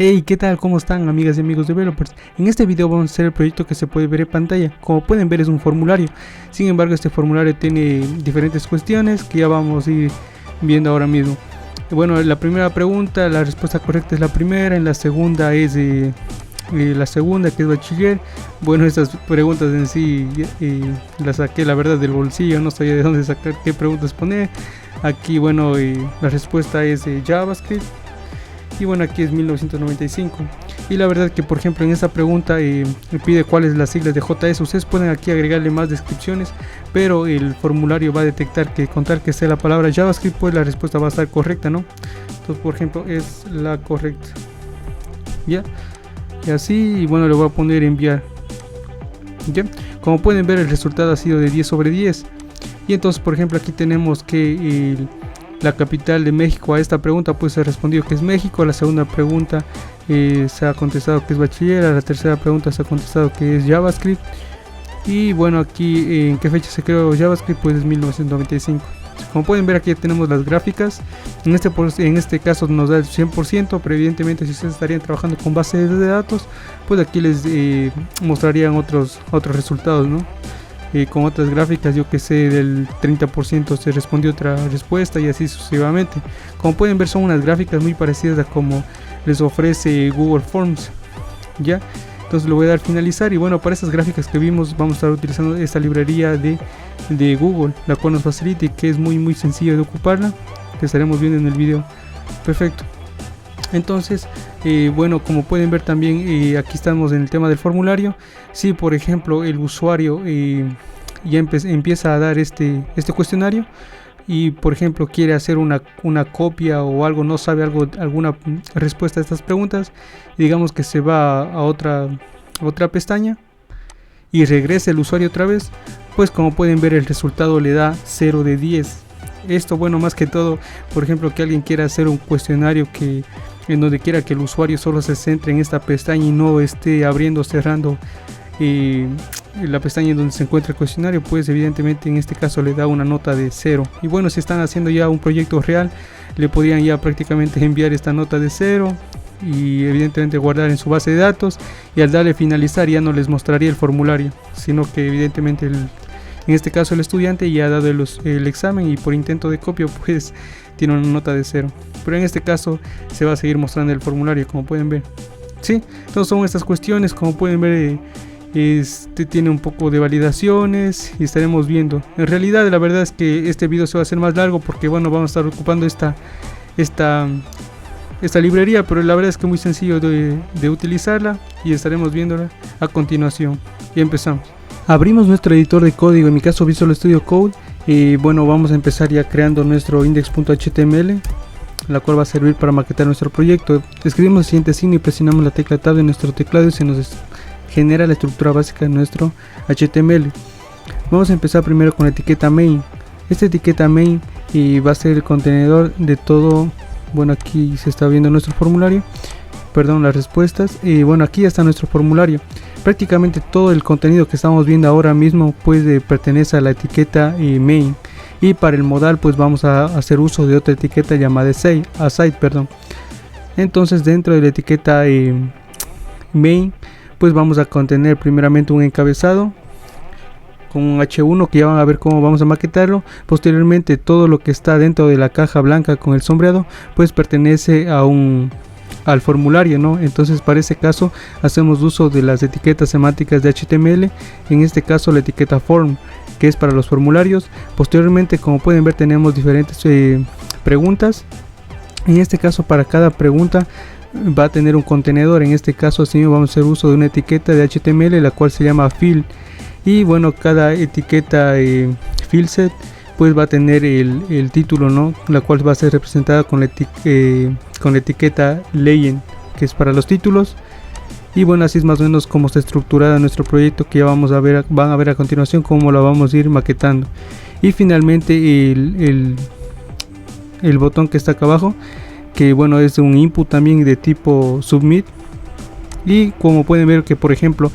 Hey, ¿qué tal? ¿Cómo están, amigas y amigos developers? En este video vamos a hacer el proyecto que se puede ver en pantalla. Como pueden ver, es un formulario. Sin embargo, este formulario tiene diferentes cuestiones que ya vamos a ir viendo ahora mismo. Bueno, la primera pregunta, la respuesta correcta es la primera. En la segunda es la segunda, que es bachiller. Bueno, estas preguntas en sí las saqué, la verdad, del bolsillo. No sabía de dónde sacar qué preguntas poner. Aquí, bueno, la respuesta es JavaScript. Y bueno, aquí es 1995. Y la verdad que, por ejemplo, en esta pregunta me pide cuáles las siglas de JS. Ustedes pueden aquí agregarle más descripciones, pero el formulario va a detectar que con tal que sea la palabra JavaScript, pues la respuesta va a estar correcta, ¿no? Entonces, por ejemplo, es la correcta. Ya. Y así, y bueno, le voy a poner enviar. Ya. Como pueden ver, el resultado ha sido de 10 sobre 10. Y entonces, por ejemplo, aquí tenemos que la capital de México. A esta pregunta pues se ha respondido que es México. A la segunda pregunta se ha contestado que es bachiller. A la tercera pregunta se ha contestado que es JavaScript. Y bueno, aquí en qué fecha se creó JavaScript, pues es 1995. Como pueden ver, aquí tenemos las gráficas. En este caso nos da el 100%, pero evidentemente si ustedes estarían trabajando con bases de datos, pues aquí les mostrarían otros resultados, ¿no? Con otras gráficas, yo que sé, del 30% se respondió otra respuesta y así sucesivamente. Como pueden ver, son unas gráficas muy parecidas a como les ofrece Google Forms. Ya, entonces le voy a dar finalizar. Y bueno, para estas gráficas que vimos vamos a estar utilizando esta librería de Google, la cual nos facilita y que es muy sencillo de ocuparla, que estaremos viendo en el video. Perfecto. Entonces, bueno, como pueden ver también, aquí estamos en el tema del formulario. Si por ejemplo el usuario ya empieza a dar este cuestionario y por ejemplo quiere hacer una copia o algo, no sabe alguna respuesta a estas preguntas, digamos que se va a otra pestaña y regresa el usuario otra vez, pues como pueden ver el resultado le da 0 de 10. Esto, bueno, más que todo, por ejemplo, que alguien quiera hacer un cuestionario en donde quiera que el usuario solo se centre en esta pestaña y no esté abriendo o cerrando la pestaña en donde se encuentra el cuestionario, pues evidentemente en este caso le da una nota de 0. Y bueno, si están haciendo ya un proyecto real, le podrían ya prácticamente enviar esta nota de 0 y evidentemente guardar en su base de datos, y al darle finalizar ya no les mostraría el formulario, sino que evidentemente en este caso el estudiante ya ha dado el examen y por intento de copia pues tiene una nota de 0. Pero en este caso se va a seguir mostrando el formulario, como pueden ver. Sí, entonces son estas cuestiones, como pueden ver, tiene un poco de validaciones y estaremos viendo. En realidad la verdad es que este video se va a hacer más largo porque bueno, vamos a estar ocupando esta librería, pero la verdad es que es muy sencillo de utilizarla y estaremos viéndola a continuación. Y empezamos. Abrimos nuestro editor de código, en mi caso Visual Studio Code, y bueno, vamos a empezar ya creando nuestro index.html, la cual va a servir para maquetar nuestro proyecto. Escribimos el siguiente signo y presionamos la tecla Tab de nuestro teclado y se nos genera la estructura básica de nuestro HTML. Vamos a empezar primero con la etiqueta main. Esta etiqueta main va a ser el contenedor de todo. Bueno, aquí se está viendo nuestro formulario, perdón, las respuestas. Y bueno, aquí ya está nuestro formulario. Prácticamente todo el contenido que estamos viendo ahora mismo pues pertenece a la etiqueta main. Y para el modal pues vamos a hacer uso de otra etiqueta llamada site. Entonces dentro de la etiqueta main pues vamos a contener primeramente un encabezado con un H1 que ya van a ver cómo vamos a maquetarlo. Posteriormente todo lo que está dentro de la caja blanca con el sombreado pues pertenece al formulario, ¿no? Entonces para ese caso hacemos uso de las etiquetas semánticas de HTML, en este caso la etiqueta form, que es para los formularios. Posteriormente, como pueden ver, tenemos diferentes preguntas. En este caso, para cada pregunta va a tener un contenedor. En este caso así vamos a hacer uso de una etiqueta de HTML, la cual se llama fill. Y bueno, cada etiqueta fieldset pues va a tener el título, ¿no? La cual va a ser representada con la etiqueta legend, que es para los títulos. Y bueno, así es más o menos como está estructurada nuestro proyecto, que ya van a ver a continuación cómo lo vamos a ir maquetando. Y finalmente el botón que está acá abajo, que bueno, es un input también de tipo submit. Y como pueden ver que por ejemplo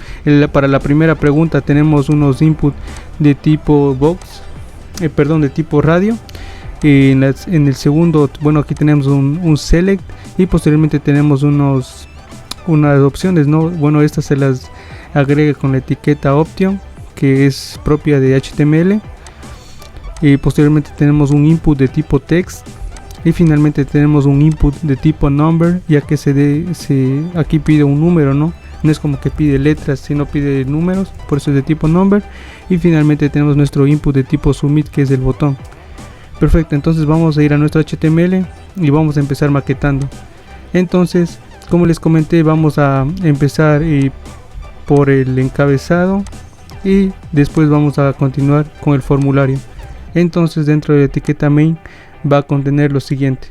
para la primera pregunta tenemos unos input de tipo box, de tipo radio. En el segundo, bueno, aquí tenemos un select y posteriormente tenemos unos unas opciones, ¿no? Bueno, estas se las agrega con la etiqueta option, que es propia de HTML. Y posteriormente tenemos un input de tipo text, y finalmente tenemos un input de tipo number, ya que aquí pide un número, no es como que pide letras, sino pide números, por eso es de tipo number. Y finalmente tenemos nuestro input de tipo submit, que es el botón. Perfecto, entonces vamos a ir a nuestro HTML y vamos a empezar maquetando. Entonces, como les comenté, vamos a empezar por el encabezado y después vamos a continuar con el formulario. Entonces, dentro de la etiqueta main va a contener lo siguiente: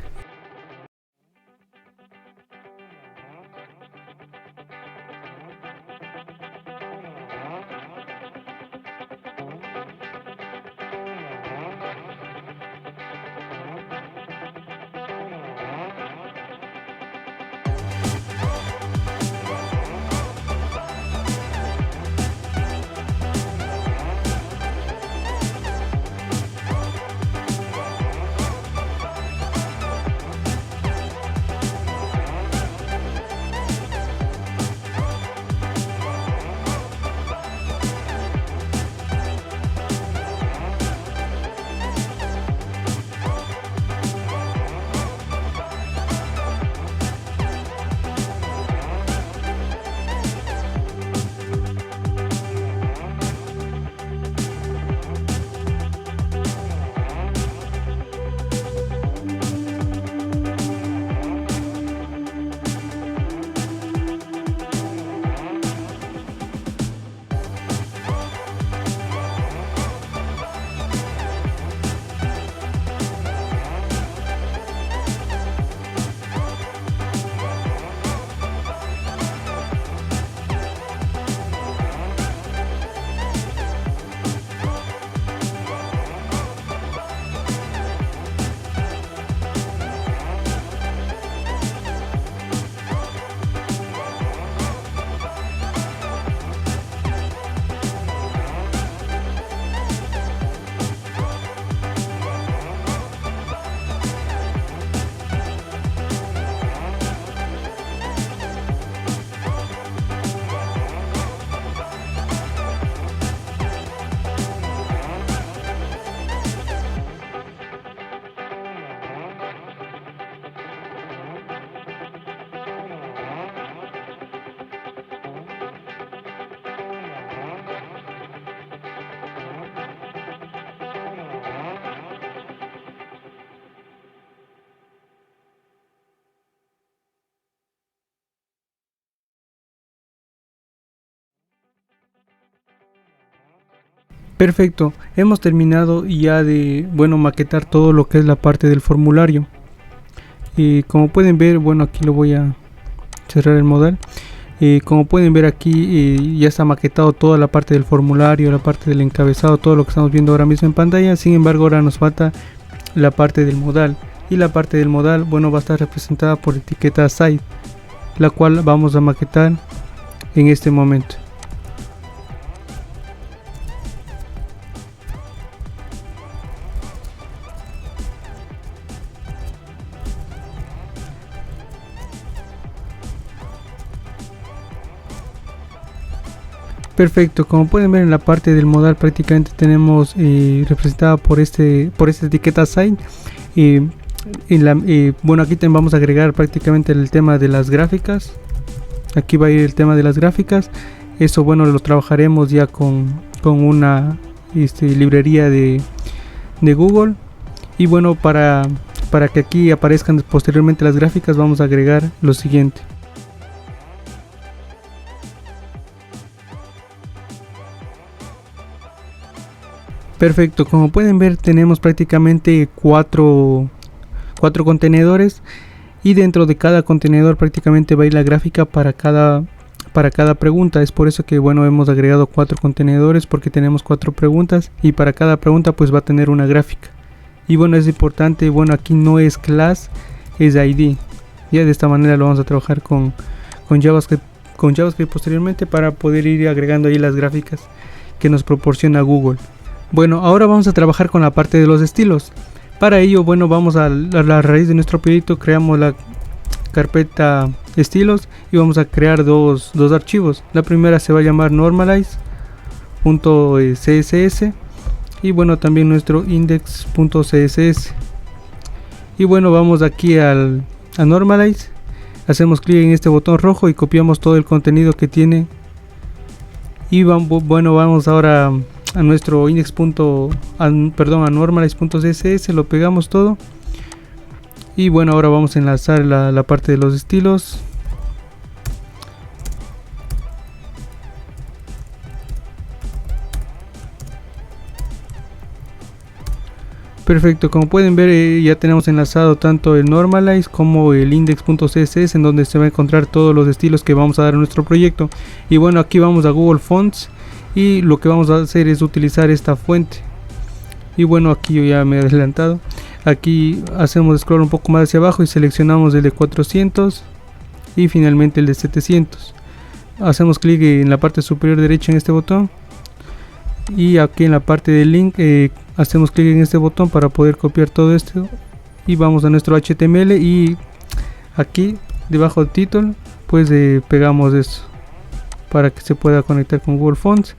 perfecto, hemos terminado ya de maquetar todo lo que es la parte del formulario. Y como pueden ver, aquí lo voy a cerrar el modal. Como pueden ver aquí, ya está maquetado toda la parte del formulario, la parte del encabezado, todo lo que estamos viendo ahora mismo en pantalla. Sin embargo, ahora nos falta la parte del modal, y la parte del modal va a estar representada por etiqueta site, la cual vamos a maquetar en este momento. Perfecto, como pueden ver en la parte del modal prácticamente tenemos representada por esta etiqueta site. Aquí también vamos a agregar prácticamente el tema de las gráficas. Aquí va a ir el tema de las gráficas. Eso lo trabajaremos ya con una librería de Google. Y para que aquí aparezcan posteriormente las gráficas, vamos a agregar lo siguiente. Perfecto, como pueden ver tenemos prácticamente cuatro contenedores, y dentro de cada contenedor prácticamente va a ir la gráfica para cada pregunta. Es por eso que hemos agregado 4 contenedores, porque tenemos 4 preguntas y para cada pregunta pues va a tener una gráfica. Y es importante, aquí no es class, es ID. Ya de esta manera lo vamos a trabajar con JavaScript posteriormente, para poder ir agregando ahí las gráficas que nos proporciona Google. Ahora vamos a trabajar con la parte de los estilos. Para ello, vamos a la raíz de nuestro proyecto, creamos la carpeta estilos y vamos a crear dos archivos. La primera se va a llamar normalize.css y bueno, también nuestro index.css. Y bueno, vamos aquí a normalize, hacemos clic en este botón rojo y copiamos todo el contenido que tiene. Y vamos ahora a nuestro a normalize.css, lo pegamos todo. Y bueno, ahora vamos a enlazar la parte de los estilos. Perfecto, como pueden ver ya tenemos enlazado tanto el normalize como el index.css, en donde se va a encontrar todos los estilos que vamos a dar a nuestro proyecto. Y bueno, aquí vamos a Google Fonts y lo que vamos a hacer es utilizar esta fuente. Y bueno, aquí yo ya me he adelantado. Aquí hacemos scroll un poco más hacia abajo y seleccionamos el de 400 y finalmente el de 700. Hacemos clic en la parte superior derecha en este botón y aquí en la parte del link hacemos clic en este botón para poder copiar todo esto y vamos a nuestro HTML y aquí debajo del título pues pegamos eso para que se pueda conectar con Google Fonts.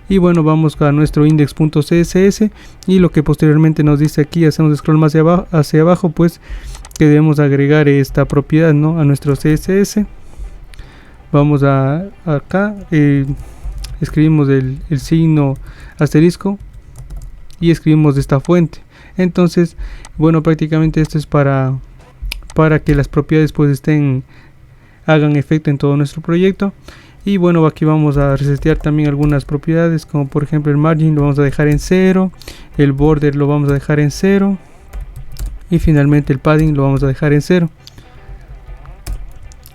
Y bueno, vamos a nuestro index.css y lo que posteriormente nos dice aquí, hacemos scroll más hacia abajo, pues que debemos agregar esta propiedad, ¿no?, a nuestro CSS. Vamos acá, escribimos el signo asterisco y escribimos esta fuente. Entonces, bueno, prácticamente esto es para que las propiedades pues hagan efecto en todo nuestro proyecto. Y bueno, aquí vamos a resetear también algunas propiedades, como por ejemplo el margin lo vamos a dejar en 0, el border lo vamos a dejar en 0 y finalmente el padding lo vamos a dejar en 0.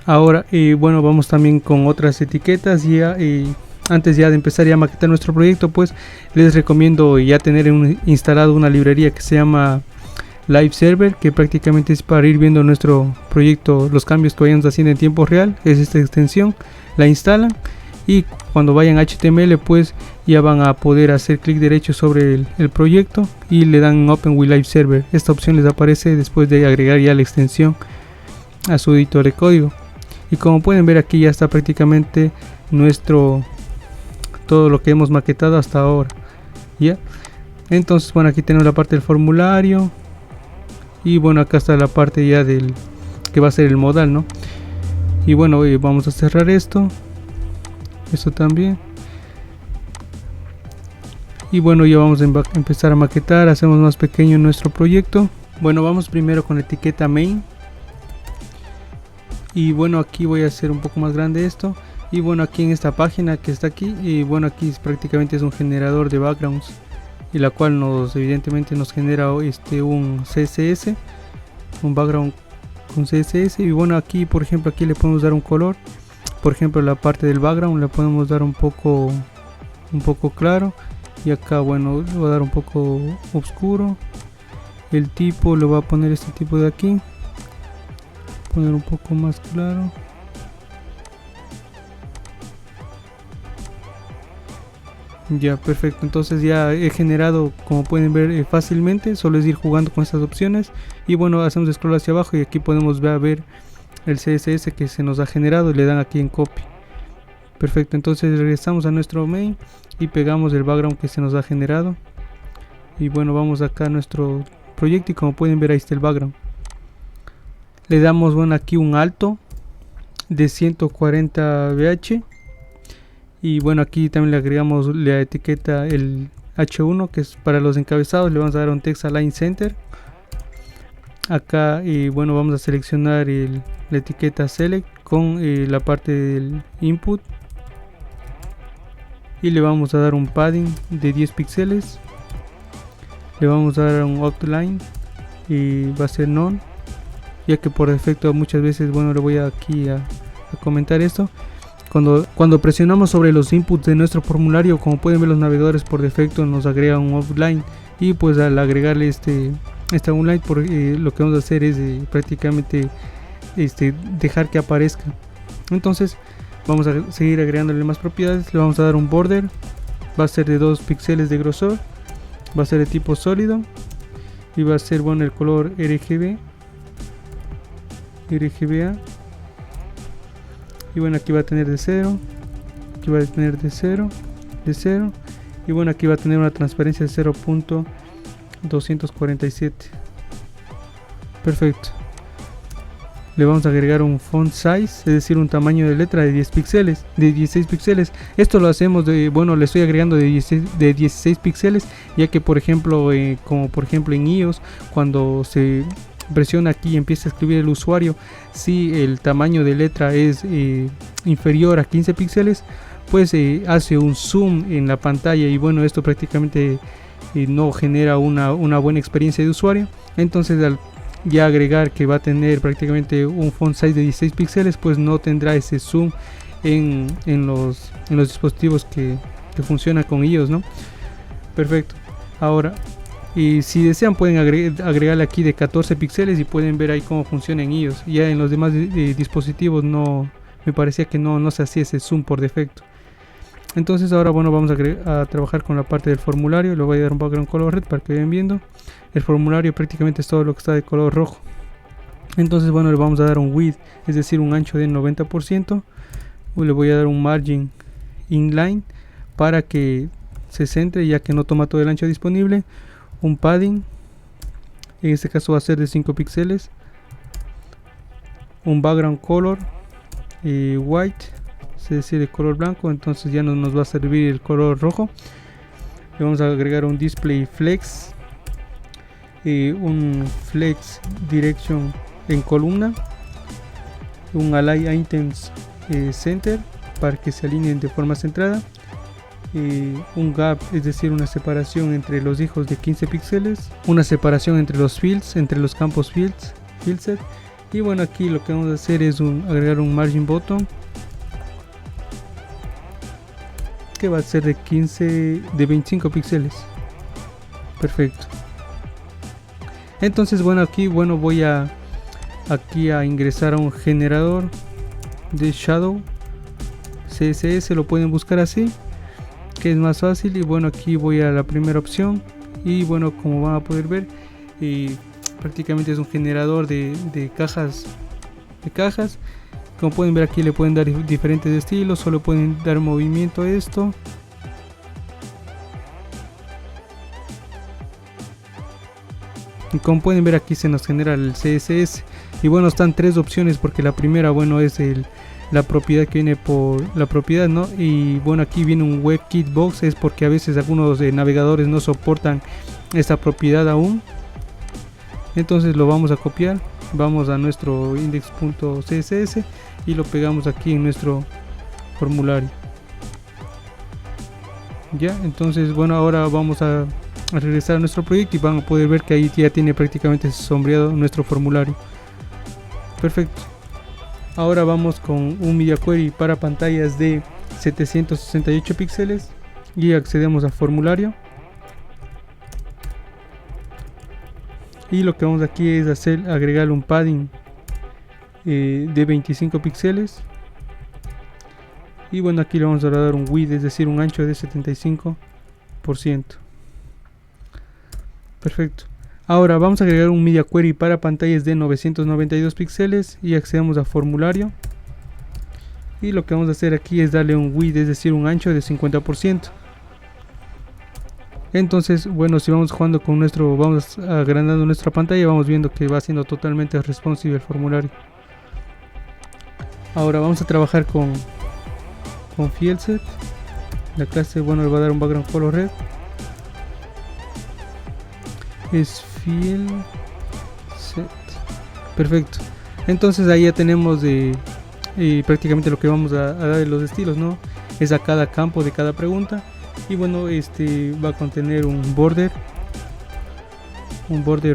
Ahora bueno, vamos también con otras etiquetas. Antes ya de empezar a maquetar nuestro proyecto, pues les recomiendo ya tener instalado una librería que se llama Live Server, que prácticamente es para ir viendo nuestro proyecto, los cambios que vayamos haciendo en tiempo real. Es esta extensión, la instalan y cuando vayan a HTML pues ya van a poder hacer clic derecho sobre el proyecto y le dan Open with Live Server. Esta opción les aparece después de agregar ya la extensión a su editor de código. Y como pueden ver, aquí ya está prácticamente todo lo que hemos maquetado hasta ahora. ¿Ya? Entonces, bueno, aquí tenemos la parte del formulario y bueno, acá está la parte ya del que va a ser el modal, ¿no? Y bueno, vamos a cerrar esto también. Y bueno, ya vamos a empezar a maquetar. Hacemos más pequeño nuestro proyecto. Bueno, vamos primero con la etiqueta main. Y bueno, aquí voy a hacer un poco más grande esto. Y bueno, aquí en esta página que está aquí, y bueno, aquí prácticamente es un generador de backgrounds, y la cual evidentemente nos genera un CSS, un background con CSS. Y bueno, aquí por ejemplo, aquí le podemos dar un color. Por ejemplo, la parte del background le podemos dar un poco claro, y acá bueno, le voy a dar un poco oscuro. El tipo le voy a poner este tipo de aquí, poner un poco más claro. Ya, perfecto. Entonces ya he generado, como pueden ver, fácilmente. Solo es ir jugando con estas opciones. Y bueno, hacemos scroll hacia abajo y aquí podemos ver el CSS que se nos ha generado y le dan aquí en copy. Perfecto, entonces regresamos a nuestro main y pegamos el background que se nos ha generado. Y bueno, vamos acá a nuestro proyecto y como pueden ver, ahí está el background. Le damos aquí un alto de 140 VH. Y bueno, aquí también le agregamos la etiqueta el H1, que es para los encabezados. Le vamos a dar un text align center acá. Y bueno, vamos a seleccionar la etiqueta select con la parte del input y le vamos a dar un padding de 10 píxeles. Le vamos a dar un outline y va a ser none, ya que por defecto muchas veces, bueno, le voy aquí a comentar esto. Cuando presionamos sobre los inputs de nuestro formulario, como pueden ver, los navegadores por defecto nos agregan un offline, y pues al agregarle este online, lo que vamos a hacer es prácticamente dejar que aparezca. Entonces vamos a seguir agregándole más propiedades. Le vamos a dar un border, va a ser de 2 píxeles de grosor, va a ser de tipo sólido y va a ser, bueno, el color RGBA. Y bueno, aquí va a tener de 0, aquí va a tener de 0, de 0, y bueno, aquí va a tener una transparencia de 0.247. Perfecto. Le vamos a agregar un font size, es decir, un tamaño de letra de 10 píxeles, de 16 píxeles. Esto lo hacemos le estoy agregando de 16 píxeles, ya que por ejemplo, como por ejemplo en iOS, cuando se presiona aquí y empieza a escribir el usuario, si el tamaño de letra es inferior a 15 píxeles, pues hace un zoom en la pantalla, y bueno, esto prácticamente no genera una buena experiencia de usuario. Entonces, al ya agregar que va a tener prácticamente un font size de 16 píxeles, pues no tendrá ese zoom en los dispositivos que funcionan con iOS, ¿no? Perfecto. Ahora, y si desean pueden agregarle aquí de 14 píxeles y pueden ver ahí cómo funciona en iOS. Ya en los demás dispositivos no, me parecía que no se hacía ese zoom por defecto. Entonces ahora bueno, vamos a trabajar con la parte del formulario. Le voy a dar un background color red para que vayan viendo. El formulario prácticamente es todo lo que está de color rojo. Entonces bueno, le vamos a dar un width, es decir, un ancho del 90%. Le voy a dar un margin inline para que se centre, ya que no toma todo el ancho disponible. Un padding, en este caso va a ser de 5 píxeles. Un background color white, es decir, de color blanco. Entonces ya no nos va a servir el color rojo. Le vamos a agregar un display flex, un flex direction en columna, un align items center para que se alineen de forma centrada, un gap, es decir, una separación entre los hijos de 15 píxeles, una separación entre los fields, entre los campos fieldset. Y bueno, aquí lo que vamos a hacer es agregar un margin bottom que va a ser de 25 píxeles. Perfecto. Entonces bueno, aquí bueno, voy aquí a ingresar a un generador de shadow CSS, lo pueden buscar así, que es más fácil. Y bueno, aquí voy a la primera opción, y bueno, como van a poder ver, prácticamente es un generador de cajas. Como pueden ver, aquí le pueden dar diferentes estilos, solo pueden dar movimiento a esto. Y como pueden ver, aquí se nos genera el CSS. Y bueno, están tres opciones, porque la primera, bueno, es la propiedad que viene por la propiedad, ¿no? Y bueno, aquí viene un WebKit Box, es porque a veces algunos navegadores no soportan esta propiedad aún. Entonces lo vamos a copiar, vamos a nuestro index.css y lo pegamos aquí en nuestro formulario. Ya, entonces bueno, ahora vamos a regresar a nuestro proyecto y van a poder ver que ahí ya tiene prácticamente sombreado nuestro formulario. Perfecto. Ahora vamos con un media query para pantallas de 768 píxeles y accedemos a formulario. Y lo que vamos aquí es agregar un padding de 25 píxeles. Y bueno, aquí le vamos a dar un width, es decir, un ancho de 75%. Perfecto. Ahora vamos a agregar un media query para pantallas de 992 píxeles y accedemos a formulario. Y lo que vamos a hacer aquí es darle un width, es decir, un ancho de 50%. Entonces, bueno, si vamos jugando con vamos agrandando nuestra pantalla, vamos viendo que va siendo totalmente responsive el formulario. Ahora vamos a trabajar con fieldset. La clase, bueno, le va a dar un background color red. Es fieldset. Perfecto. Entonces ahí ya tenemos prácticamente lo que vamos a dar de los estilos, ¿no? Es a cada campo de cada pregunta. Y bueno, va a contener un border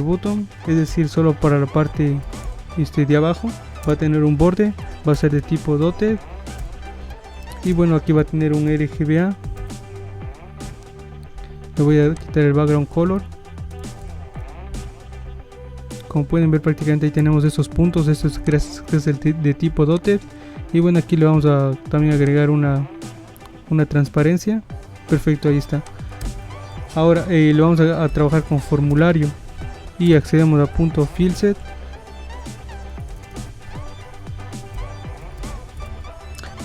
button, es decir, solo para la parte de abajo. Va a tener un borde, va a ser de tipo dotted. Y bueno, aquí va a tener un RGBA. Le voy a quitar el background color. Como pueden ver, prácticamente ahí tenemos esos puntos. Esto es el de tipo dotted. Y bueno, aquí le vamos a también agregar una transparencia. Perfecto, ahí está. Ahora le vamos a trabajar con formulario y accedemos a punto fieldset.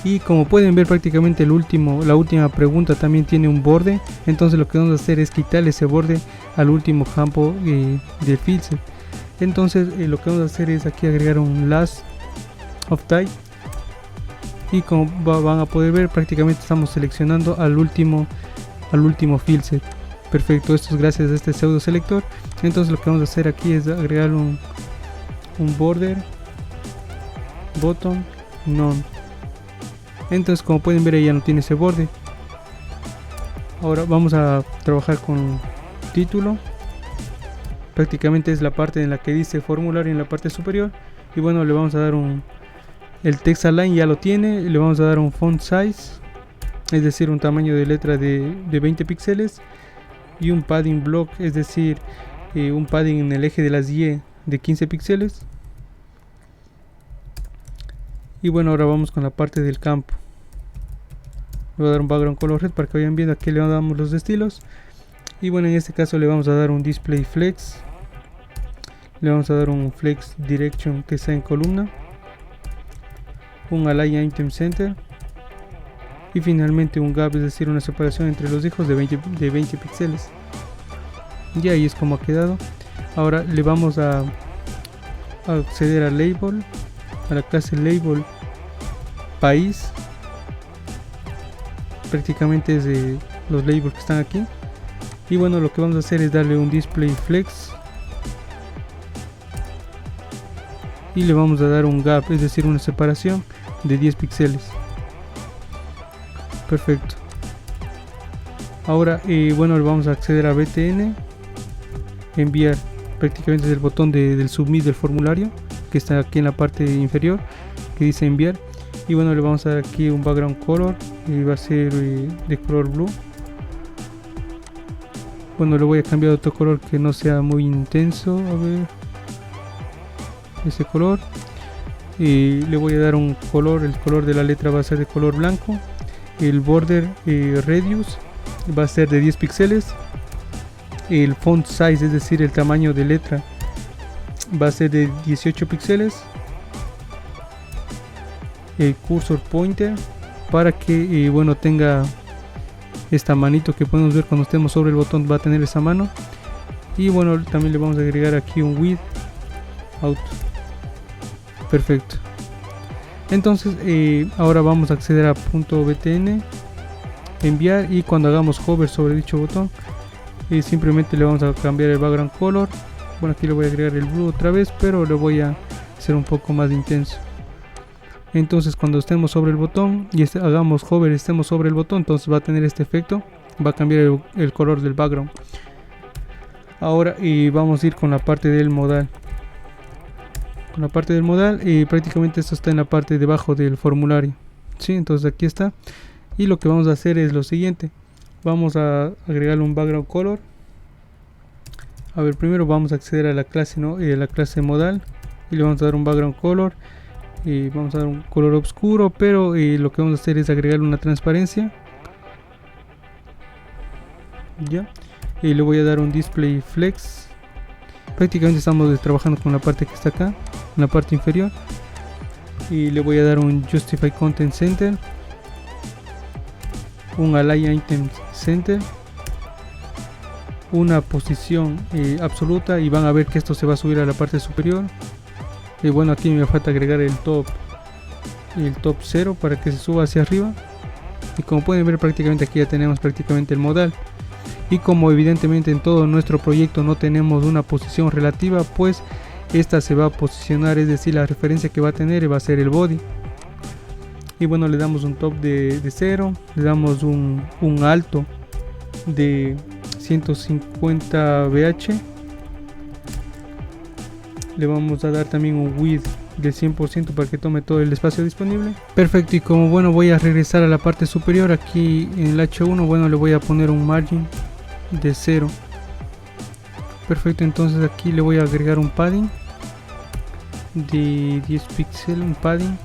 Y como pueden ver, prácticamente la última pregunta también tiene un borde. Entonces lo que vamos a hacer es quitarle ese borde al último campo del filset. Entonces lo que vamos a hacer es aquí agregar un last of type. Y como van a poder ver, prácticamente estamos seleccionando al último filset. Perfecto, esto es gracias a este pseudo selector. Entonces lo que vamos a hacer aquí es agregar un border bottom none. Entonces como pueden ver, ahí ya no tiene ese borde. Ahora vamos a trabajar con título. Prácticamente es la parte en la que dice formulario en la parte superior. Y bueno, le vamos a dar el text align ya lo tiene. Le vamos a dar un font size, es decir, un tamaño de letra de 20 píxeles. Y un padding block, es decir, un padding en el eje de las Y de 15 píxeles. Y bueno, ahora vamos con la parte del campo. Le voy a dar un background color red para que vayan viendo. Aquí le damos los estilos. Y bueno, en este caso le vamos a dar un display flex. Le vamos a dar un flex direction que sea en columna. Un align item center. Y finalmente un gap, es decir, una separación entre los hijos de 20 píxeles. Y ahí es como ha quedado. Ahora le vamos a acceder a label, a la clase label país. Prácticamente es de los labels que están aquí. Y bueno, lo que vamos a hacer es darle un display flex. Y le vamos a dar un gap, es decir, una separación de 10 píxeles. Perfecto. Ahora, bueno, le vamos a acceder a BTN. Enviar, prácticamente es el botón del submit del formulario, que está aquí en la parte inferior, que dice enviar. Y bueno, le vamos a dar aquí un background color, y va a ser de color blue. Bueno, le voy a cambiar otro color que no sea muy intenso. A ver, ese color. Y le voy a dar un color, el color de la letra va a ser de color blanco. El border radius va a ser de 10 píxeles. El font size, es decir, el tamaño de letra, va a ser de 18 píxeles. El cursor pointer, para que bueno, tenga esta manito que podemos ver cuando estemos sobre el botón, va a tener esa mano. Y bueno, también le vamos a agregar aquí un width out. Perfecto. Entonces ahora vamos a acceder a .btn, enviar, y cuando hagamos hover sobre dicho botón, simplemente le vamos a cambiar el background color. Bueno, aquí le voy a agregar el blue otra vez, pero lo voy a hacer un poco más intenso. Entonces cuando estemos sobre el botón y hagamos hover, estemos sobre el botón, entonces va a tener este efecto, va a cambiar el color del background. Ahora vamos a ir con la parte del modal. Con la parte del modal, prácticamente esto está en la parte debajo del formulario. ¿Sí? Entonces aquí está. Y lo que vamos a hacer es lo siguiente. Vamos a agregarle un background color. A ver, primero vamos a acceder a la clase, ¿no? La clase modal. Y le vamos a dar un background color. Vamos a dar un color oscuro, pero lo que vamos a hacer es agregarle una transparencia. Ya. Y le voy a dar un display flex. Prácticamente estamos trabajando con la parte que está acá, en la parte inferior. Y le voy a dar un justify content center, un align item center, una posición absoluta, y van a ver que esto se va a subir a la parte superior. Y bueno, aquí me falta agregar el top 0 para que se suba hacia arriba. Y como pueden ver, prácticamente aquí ya tenemos prácticamente el modal. Y como evidentemente en todo nuestro proyecto no tenemos una posición relativa, pues esta se va a posicionar, es decir, la referencia que va a tener va a ser el body. Y bueno, le damos un top de 0, le damos un alto de 150 VH. Le vamos a dar también un width del 100% para que tome todo el espacio disponible. Perfecto, y como bueno, voy a regresar a la parte superior. Aquí en el H1, bueno, le voy a poner un margin de 0. Perfecto, entonces aquí le voy a agregar un padding de 10 píxeles, un padding,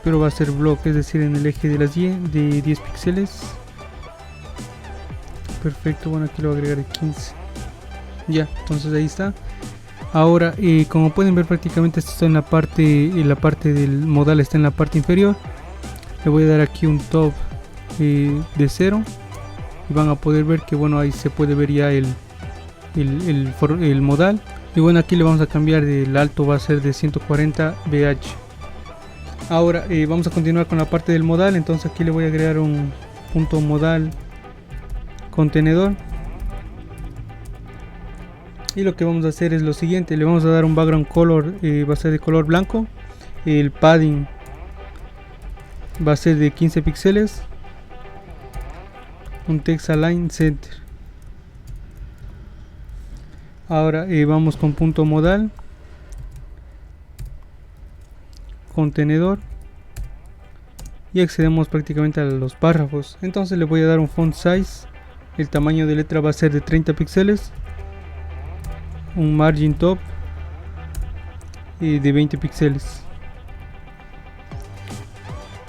pero va a ser block, es decir, en el eje de las Y de 10 píxeles. Perfecto, bueno, aquí le voy a agregar el 15. Ya, entonces ahí está. Ahora, como pueden ver, prácticamente esto está en la parte del modal, está en la parte inferior. Le voy a dar aquí un top de 0 y van a poder ver que bueno, ahí se puede ver ya el modal. Y bueno, aquí le vamos a cambiar del alto, va a ser de 140 bh. Ahora vamos a continuar con la parte del modal. Entonces aquí le voy a agregar un punto modal contenedor, y lo que vamos a hacer es lo siguiente: le vamos a dar un background color, va a ser de color blanco, el padding va a ser de 15 píxeles, un text align center. Ahora vamos con punto modal contenedor y accedemos prácticamente a los párrafos. Entonces le voy a dar un font size, el tamaño de letra va a ser de 30 píxeles, un margin top de 20 píxeles.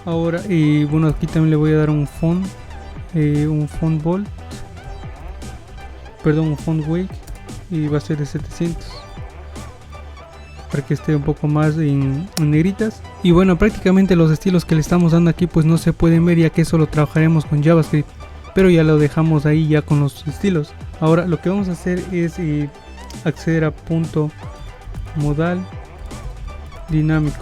Ahora bueno, aquí también le voy a dar un font bold, perdón, un font weight, y va a ser de 700 para que esté un poco más en negritas. Y bueno, prácticamente los estilos que le estamos dando aquí pues no se pueden ver, ya que eso lo trabajaremos con JavaScript, pero ya lo dejamos ahí ya con los estilos. Ahora lo que vamos a hacer es acceder a punto modal dinámico.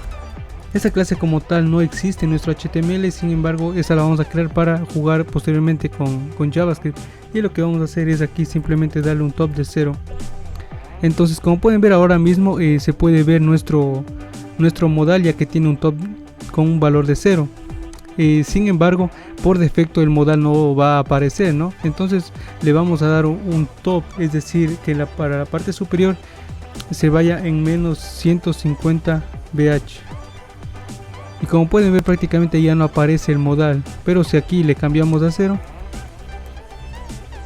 Esta clase como tal no existe en nuestro HTML, sin embargo esa la vamos a crear para jugar posteriormente con JavaScript. Y lo que vamos a hacer es aquí simplemente darle un top de 0. Entonces, como pueden ver ahora mismo se puede ver nuestro modal, ya que tiene un top con un valor de 0. Sin embargo, por defecto el modal no va a aparecer, ¿no? Entonces le vamos a dar un top, es decir, que para la parte superior se vaya en menos 150 bh. Y como pueden ver, prácticamente ya no aparece el modal, pero si aquí le cambiamos a 0,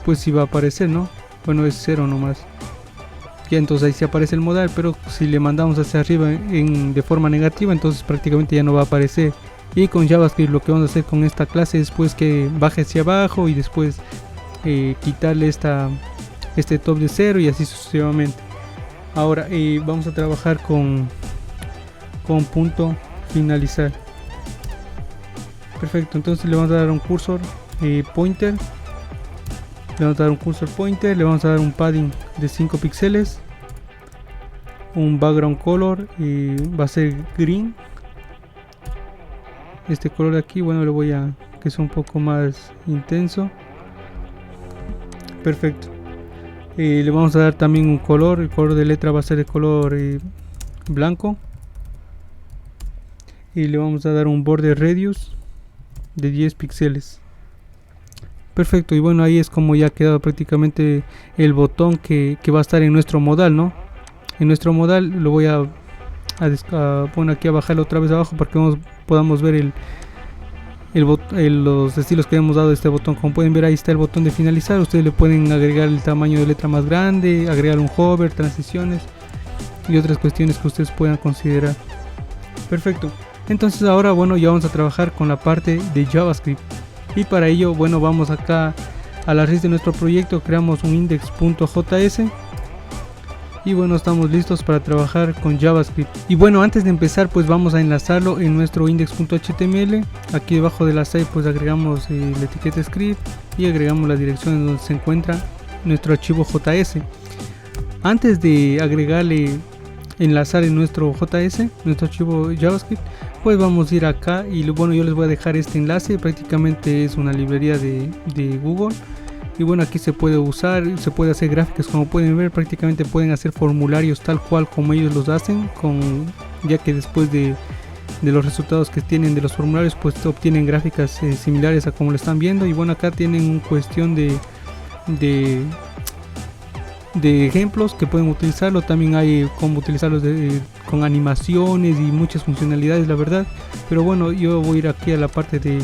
pues sí va a aparecer, ¿no? Bueno, es 0 nomás. Ya entonces ahí sí aparece el modal, pero si le mandamos hacia arriba de forma negativa, entonces prácticamente ya no va a aparecer. Y con JavaScript lo que vamos a hacer con esta clase es pues que baje hacia abajo y después quitarle este top de 0 y así sucesivamente. Ahora vamos a trabajar con punto finalizar. Perfecto, entonces le vamos a dar un cursor pointer. Le vamos a dar un cursor pointer, le vamos a dar un padding de 5 píxeles, un background color y va a ser green. Este color de aquí, bueno, le voy a que sea un poco más intenso. Perfecto. Le vamos a dar también un color, el color de letra va a ser de color blanco. Y le vamos a dar un border radius de 10 píxeles. Perfecto, y bueno, ahí es como ya ha quedado prácticamente el botón que va a estar en nuestro modal, ¿no? En nuestro modal lo voy a poner aquí a bajarlo otra vez abajo para que podamos ver los estilos que hemos dado a este botón. Como pueden ver, ahí está el botón de finalizar. Ustedes le pueden agregar el tamaño de letra más grande, agregar un hover, transiciones y otras cuestiones que ustedes puedan considerar. Perfecto, entonces ahora bueno, ya vamos a trabajar con la parte de JavaScript. Y para ello, bueno, vamos acá a la raíz de nuestro proyecto, creamos un index.js y bueno, estamos listos para trabajar con JavaScript. Y bueno, antes de empezar pues vamos a enlazarlo en nuestro index.html. Aquí debajo de la site pues agregamos la etiqueta script y agregamos la dirección en donde se encuentra nuestro archivo JS. Antes de agregarle, enlazar en nuestro JS, nuestro archivo JavaScript, pues vamos a ir acá y bueno, yo les voy a dejar este enlace. Prácticamente es una librería de Google y bueno, aquí se puede usar, se puede hacer gráficas. Como pueden ver, prácticamente pueden hacer formularios tal cual como ellos los hacen, ya que después de los resultados que tienen de los formularios pues obtienen gráficas similares a como lo están viendo. Y bueno, acá tienen un cuestión de ejemplos que pueden utilizarlo. También hay cómo utilizarlos con animaciones y muchas funcionalidades, la verdad. Pero bueno, yo voy a ir aquí a la parte de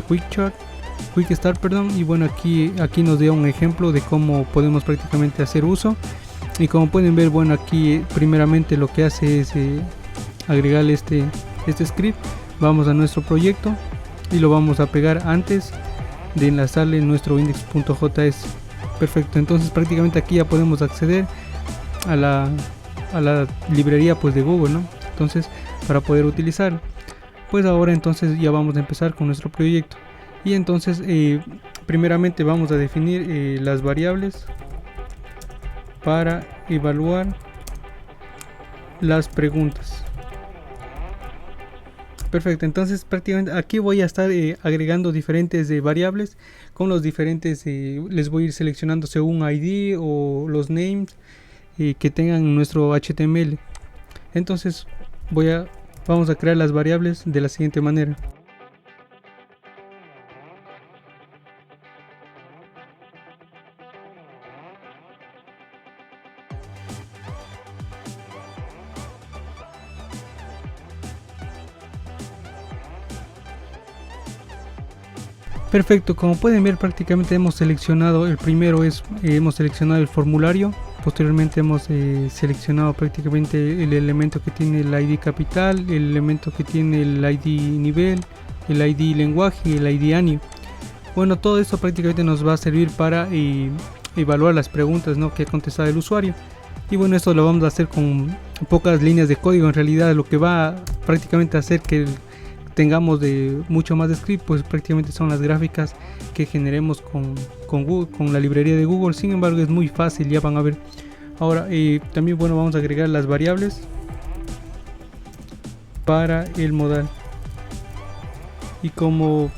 Quick Start, perdón. Y bueno, aquí nos da un ejemplo de cómo podemos prácticamente hacer uso. Y como pueden ver, bueno, aquí primeramente lo que hace es agregarle este script. Vamos a nuestro proyecto y lo vamos a pegar antes de enlazarle nuestro index.js. Perfecto, entonces prácticamente aquí ya podemos acceder a la librería pues de Google, ¿no? Entonces, para poder utilizarlo, pues ahora entonces ya vamos a empezar con nuestro proyecto. Y entonces primeramente vamos a definir las variables para evaluar las preguntas. Perfecto, entonces prácticamente aquí voy a estar agregando diferentes variables con los diferentes, les voy a ir seleccionando según ID o los names que tengan nuestro HTML. Entonces vamos a crear las variables de la siguiente manera. Perfecto, como pueden ver prácticamente hemos seleccionado, el primero es, hemos seleccionado el formulario, posteriormente hemos seleccionado prácticamente el elemento que tiene el ID capital, el elemento que tiene el ID nivel, el ID lenguaje y el ID año. Bueno, todo esto prácticamente nos va a servir para evaluar las preguntas, ¿no?, que ha contestado el usuario. Y bueno, esto lo vamos a hacer con pocas líneas de código. En realidad lo que va prácticamente a hacer que tengamos de mucho más de script, pues prácticamente son las gráficas que generemos con Google, con la librería de Google. Sin embargo es muy fácil, ya van a ver. Ahora también bueno, vamos a agregar las variables para el modal. Y como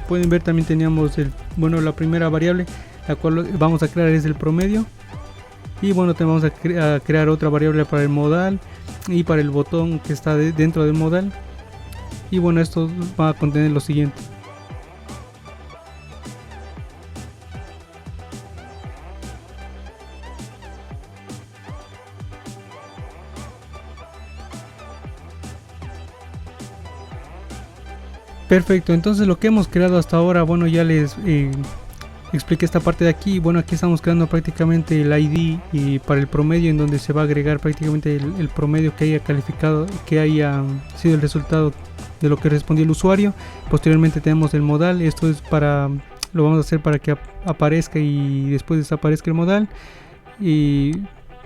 pueden ver también teníamos la primera variable, la cual vamos a crear es el promedio. Y bueno, vamos a crear otra variable para el modal y para el botón que está dentro del modal. Y bueno, esto va a contener lo siguiente. Perfecto, entonces lo que hemos creado hasta ahora, bueno, ya les expliqué esta parte de aquí. Bueno, aquí estamos creando prácticamente el ID y para el promedio, en donde se va a agregar prácticamente el promedio que haya calificado, que haya sido el resultado de lo que respondió el usuario. Posteriormente tenemos el modal, esto es lo vamos a hacer para que aparezca y después desaparezca el modal. Y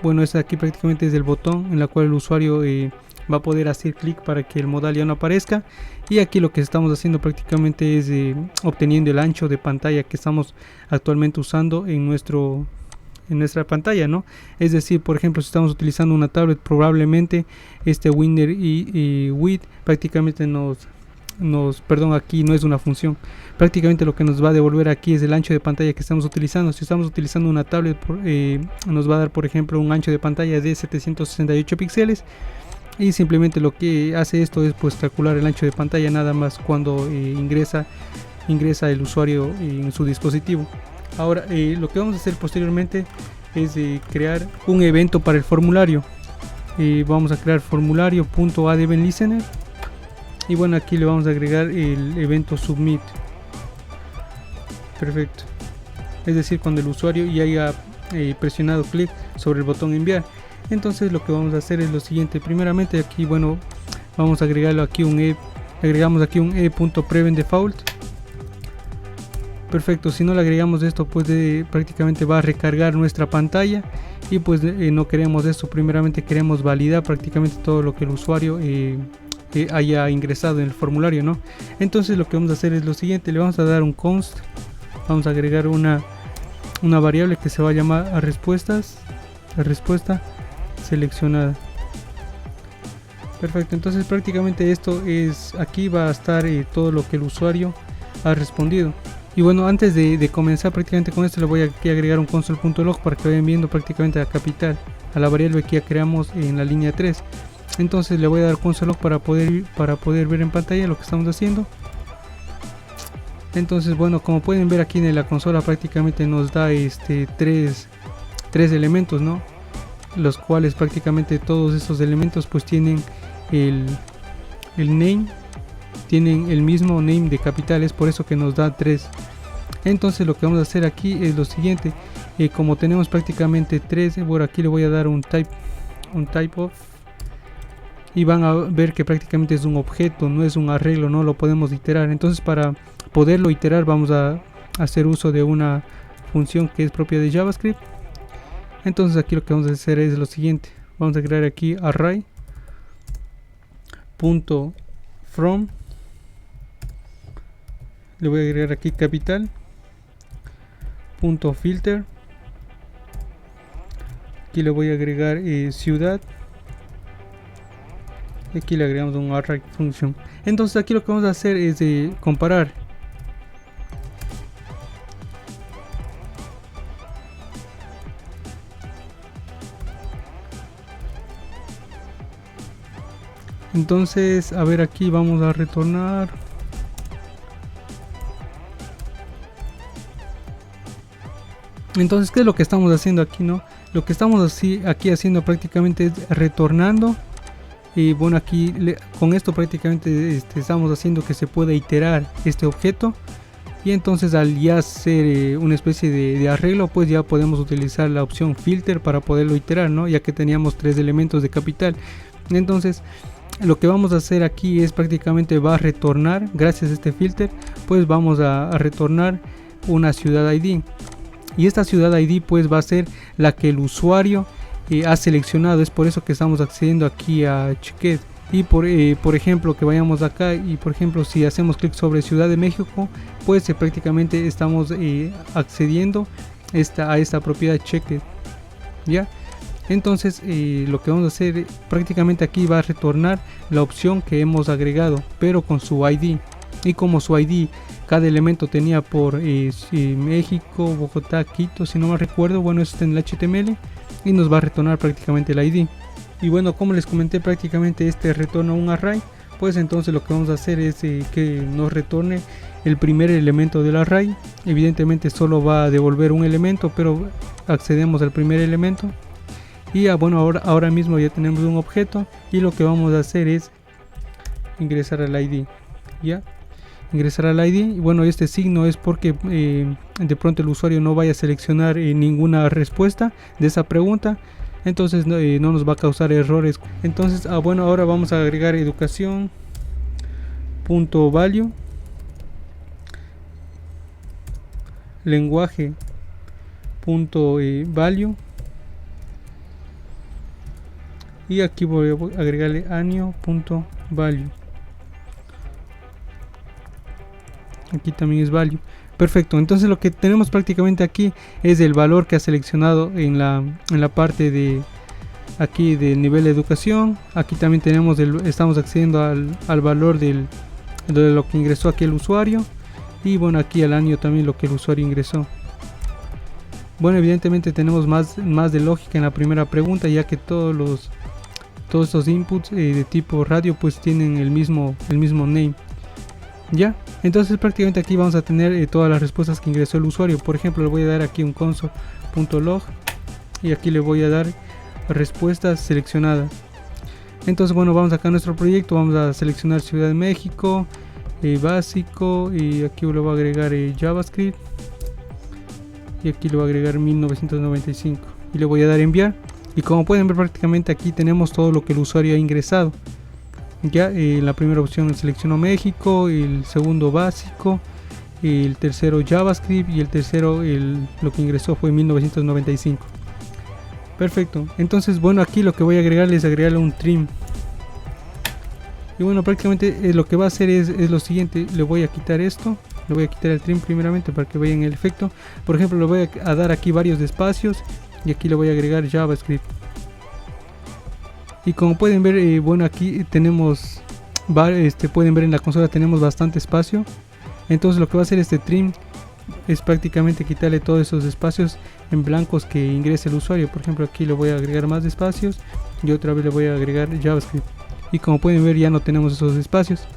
bueno, este aquí prácticamente es el botón en la cual el usuario va a poder hacer clic para que el modal ya no aparezca. Y aquí lo que estamos haciendo prácticamente es obteniendo el ancho de pantalla que estamos actualmente usando en nuestra pantalla, ¿no? Es decir, por ejemplo, si estamos utilizando una tablet, probablemente este winner y width prácticamente perdón, aquí no es una función, prácticamente lo que nos va a devolver aquí es el ancho de pantalla que estamos utilizando. Si estamos utilizando una tablet, nos va a dar, por ejemplo, un ancho de pantalla de 768 píxeles. Y simplemente lo que hace esto es pues calcular el ancho de pantalla nada más cuando ingresa el usuario en su dispositivo. Ahora lo que vamos a hacer posteriormente es crear un evento para el formulario. Vamos a crear formulario.addEventListener y bueno, aquí le vamos a agregar el evento submit. Perfecto, es decir, cuando el usuario ya haya presionado clic sobre el botón enviar. Entonces lo que vamos a hacer es lo siguiente. Primeramente aquí, bueno, vamos a agregarlo aquí agregamos aquí un e.preventDefault. Perfecto, si no le agregamos esto, pues prácticamente va a recargar nuestra pantalla y pues no queremos esto. Primeramente queremos validar prácticamente todo lo que el usuario haya ingresado en el formulario, ¿no? Entonces lo que vamos a hacer es lo siguiente. Le vamos a dar un const, vamos a agregar una variable que se va a llamar a respuesta seleccionada. Perfecto, entonces prácticamente esto es, aquí va a estar todo lo que el usuario ha respondido. Y bueno, antes de comenzar prácticamente con esto, le voy a aquí agregar un console.log para que vayan viendo prácticamente a capital, a la variable que ya creamos en la línea 3. Entonces le voy a dar console.log para poder ver en pantalla lo que estamos haciendo. Entonces bueno, como pueden ver aquí en la consola prácticamente nos da tres elementos, ¿no? Los cuales prácticamente todos estos elementos pues tienen el name, tienen el mismo name de capital, es por eso que nos da 3. Entonces lo que vamos a hacer aquí es lo siguiente. Como tenemos prácticamente 3, por aquí le voy a dar un type of, y van a ver que prácticamente es un objeto, no es un arreglo, no lo podemos iterar. Entonces para poderlo iterar vamos a hacer uso de una función que es propia de JavaScript. Entonces aquí lo que vamos a hacer es lo siguiente. Vamos a crear aquí array.from Le voy a agregar aquí capital, punto filter. Aquí le voy a agregar ciudad. Y aquí le agregamos un array function. Entonces aquí lo que vamos a hacer es comparar. Entonces, a ver, aquí vamos a retornar. Entonces, ¿qué es lo que estamos haciendo aquí, no? Lo que estamos aquí haciendo prácticamente es retornando. Y bueno, aquí con esto prácticamente estamos haciendo que se pueda iterar este objeto. Y entonces al ya hacer una especie de arreglo, pues ya podemos utilizar la opción filter para poderlo iterar, ¿no? Ya que teníamos 3 elementos de capital. Entonces lo que vamos a hacer aquí es prácticamente va a retornar, gracias a este filter, pues vamos a retornar una ciudad ID. Y esta ciudad ID pues va a ser la que el usuario ha seleccionado. Es por eso que estamos accediendo aquí a Checked. Y por ejemplo que vayamos acá y por ejemplo si hacemos clic sobre Ciudad de México, pues prácticamente estamos accediendo a esta propiedad Checked, ¿ya? Entonces lo que vamos a hacer prácticamente aquí va a retornar la opción que hemos agregado, pero con su ID. Y como su ID cada elemento tenía por México, Bogotá, Quito, si no me recuerdo, bueno, eso está en el HTML y nos va a retornar prácticamente el ID. Y bueno, como les comenté, prácticamente este retorna un array. Pues entonces lo que vamos a hacer es que nos retorne el primer elemento del array. Evidentemente solo va a devolver un elemento, pero accedemos al primer elemento. Y bueno, ahora mismo ya tenemos un objeto y lo que vamos a hacer es ingresar al ID. ¿Ya? Ingresar al ID. Y bueno, este signo es porque de pronto el usuario no vaya a seleccionar ninguna respuesta de esa pregunta. Entonces no nos va a causar errores. Entonces bueno, ahora vamos a agregar educación punto value, lenguaje punto value, y aquí voy a agregarle año punto value. Aquí también es value. Perfecto, entonces lo que tenemos prácticamente aquí es el valor que ha seleccionado en la parte de aquí del nivel de educación. Aquí también tenemos estamos accediendo al valor de lo que ingresó aquí el usuario. Y bueno, aquí al año también lo que el usuario ingresó. Bueno, evidentemente tenemos más de lógica en la primera pregunta, ya que todos estos inputs de tipo radio pues tienen el mismo name. Ya, entonces prácticamente aquí vamos a tener todas las respuestas que ingresó el usuario. Por ejemplo, le voy a dar aquí un console.log y aquí le voy a dar respuestas seleccionadas. Entonces bueno, vamos acá a nuestro proyecto, vamos a seleccionar Ciudad de México, básico, y aquí le voy a agregar JavaScript y aquí le voy a agregar 1995 y le voy a dar enviar. Y como pueden ver, prácticamente aquí tenemos todo lo que el usuario ha ingresado. Ya la primera opción seleccionó México, el segundo básico, el tercero JavaScript y el tercero lo que ingresó fue 1995. Perfecto, entonces bueno, aquí lo que voy a agregarle es agregarle un trim. Y bueno, prácticamente lo que va a hacer es lo siguiente. Le voy a quitar esto, le voy a quitar el trim primeramente para que vean el efecto. Por ejemplo, le voy a dar aquí varios espacios y aquí le voy a agregar JavaScript. Y como pueden ver, bueno, aquí tenemos pueden ver en la consola tenemos bastante espacio. Entonces lo que va a hacer este trim es prácticamente quitarle todos esos espacios en blancos que ingrese el usuario. Por ejemplo, aquí le voy a agregar más espacios y otra vez le voy a agregar JavaScript. Y como pueden ver, ya no tenemos esos espacios.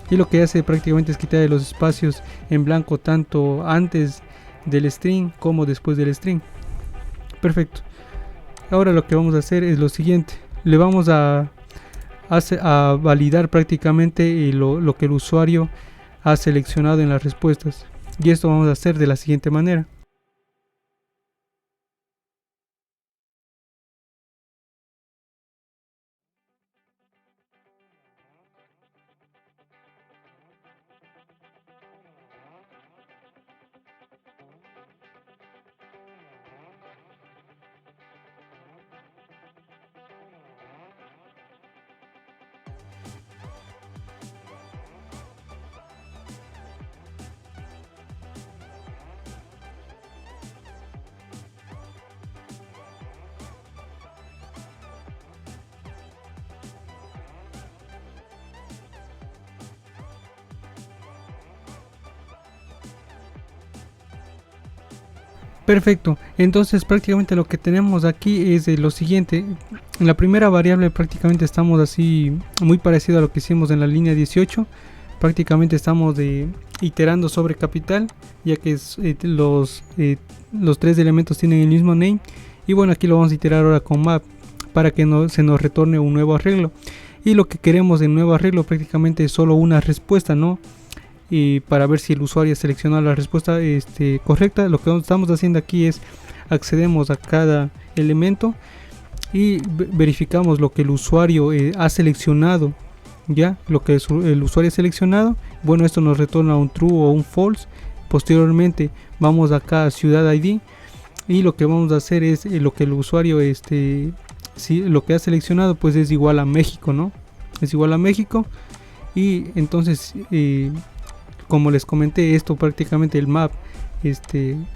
Y lo que hace prácticamente es quitar los espacios en blanco tanto antes del string como después del string. Perfecto. Ahora lo que vamos a hacer es lo siguiente. Le vamos a validar prácticamente lo que el usuario ha seleccionado en las respuestas. Y esto vamos a hacer de la siguiente manera. Perfecto, entonces prácticamente lo que tenemos aquí es lo siguiente. En la primera variable prácticamente estamos así muy parecido a lo que hicimos en la línea 18. Prácticamente estamos iterando sobre capital, ya que los 3 elementos tienen el mismo name. Y bueno, aquí lo vamos a iterar ahora con map para que se nos retorne un nuevo arreglo. Y lo que queremos en nuevo arreglo prácticamente es solo una respuesta, ¿no? Y para ver si el usuario ha seleccionado la respuesta correcta, lo que estamos haciendo aquí es accedemos a cada elemento y verificamos lo que el usuario ha seleccionado. Ya, lo que el usuario ha seleccionado, bueno, esto nos retorna un true o un false. Posteriormente vamos acá a ciudad ID y lo que vamos a hacer es lo que el usuario si lo que ha seleccionado pues es igual a México, ¿no? Es igual a México. Y entonces como les comenté, esto prácticamente el map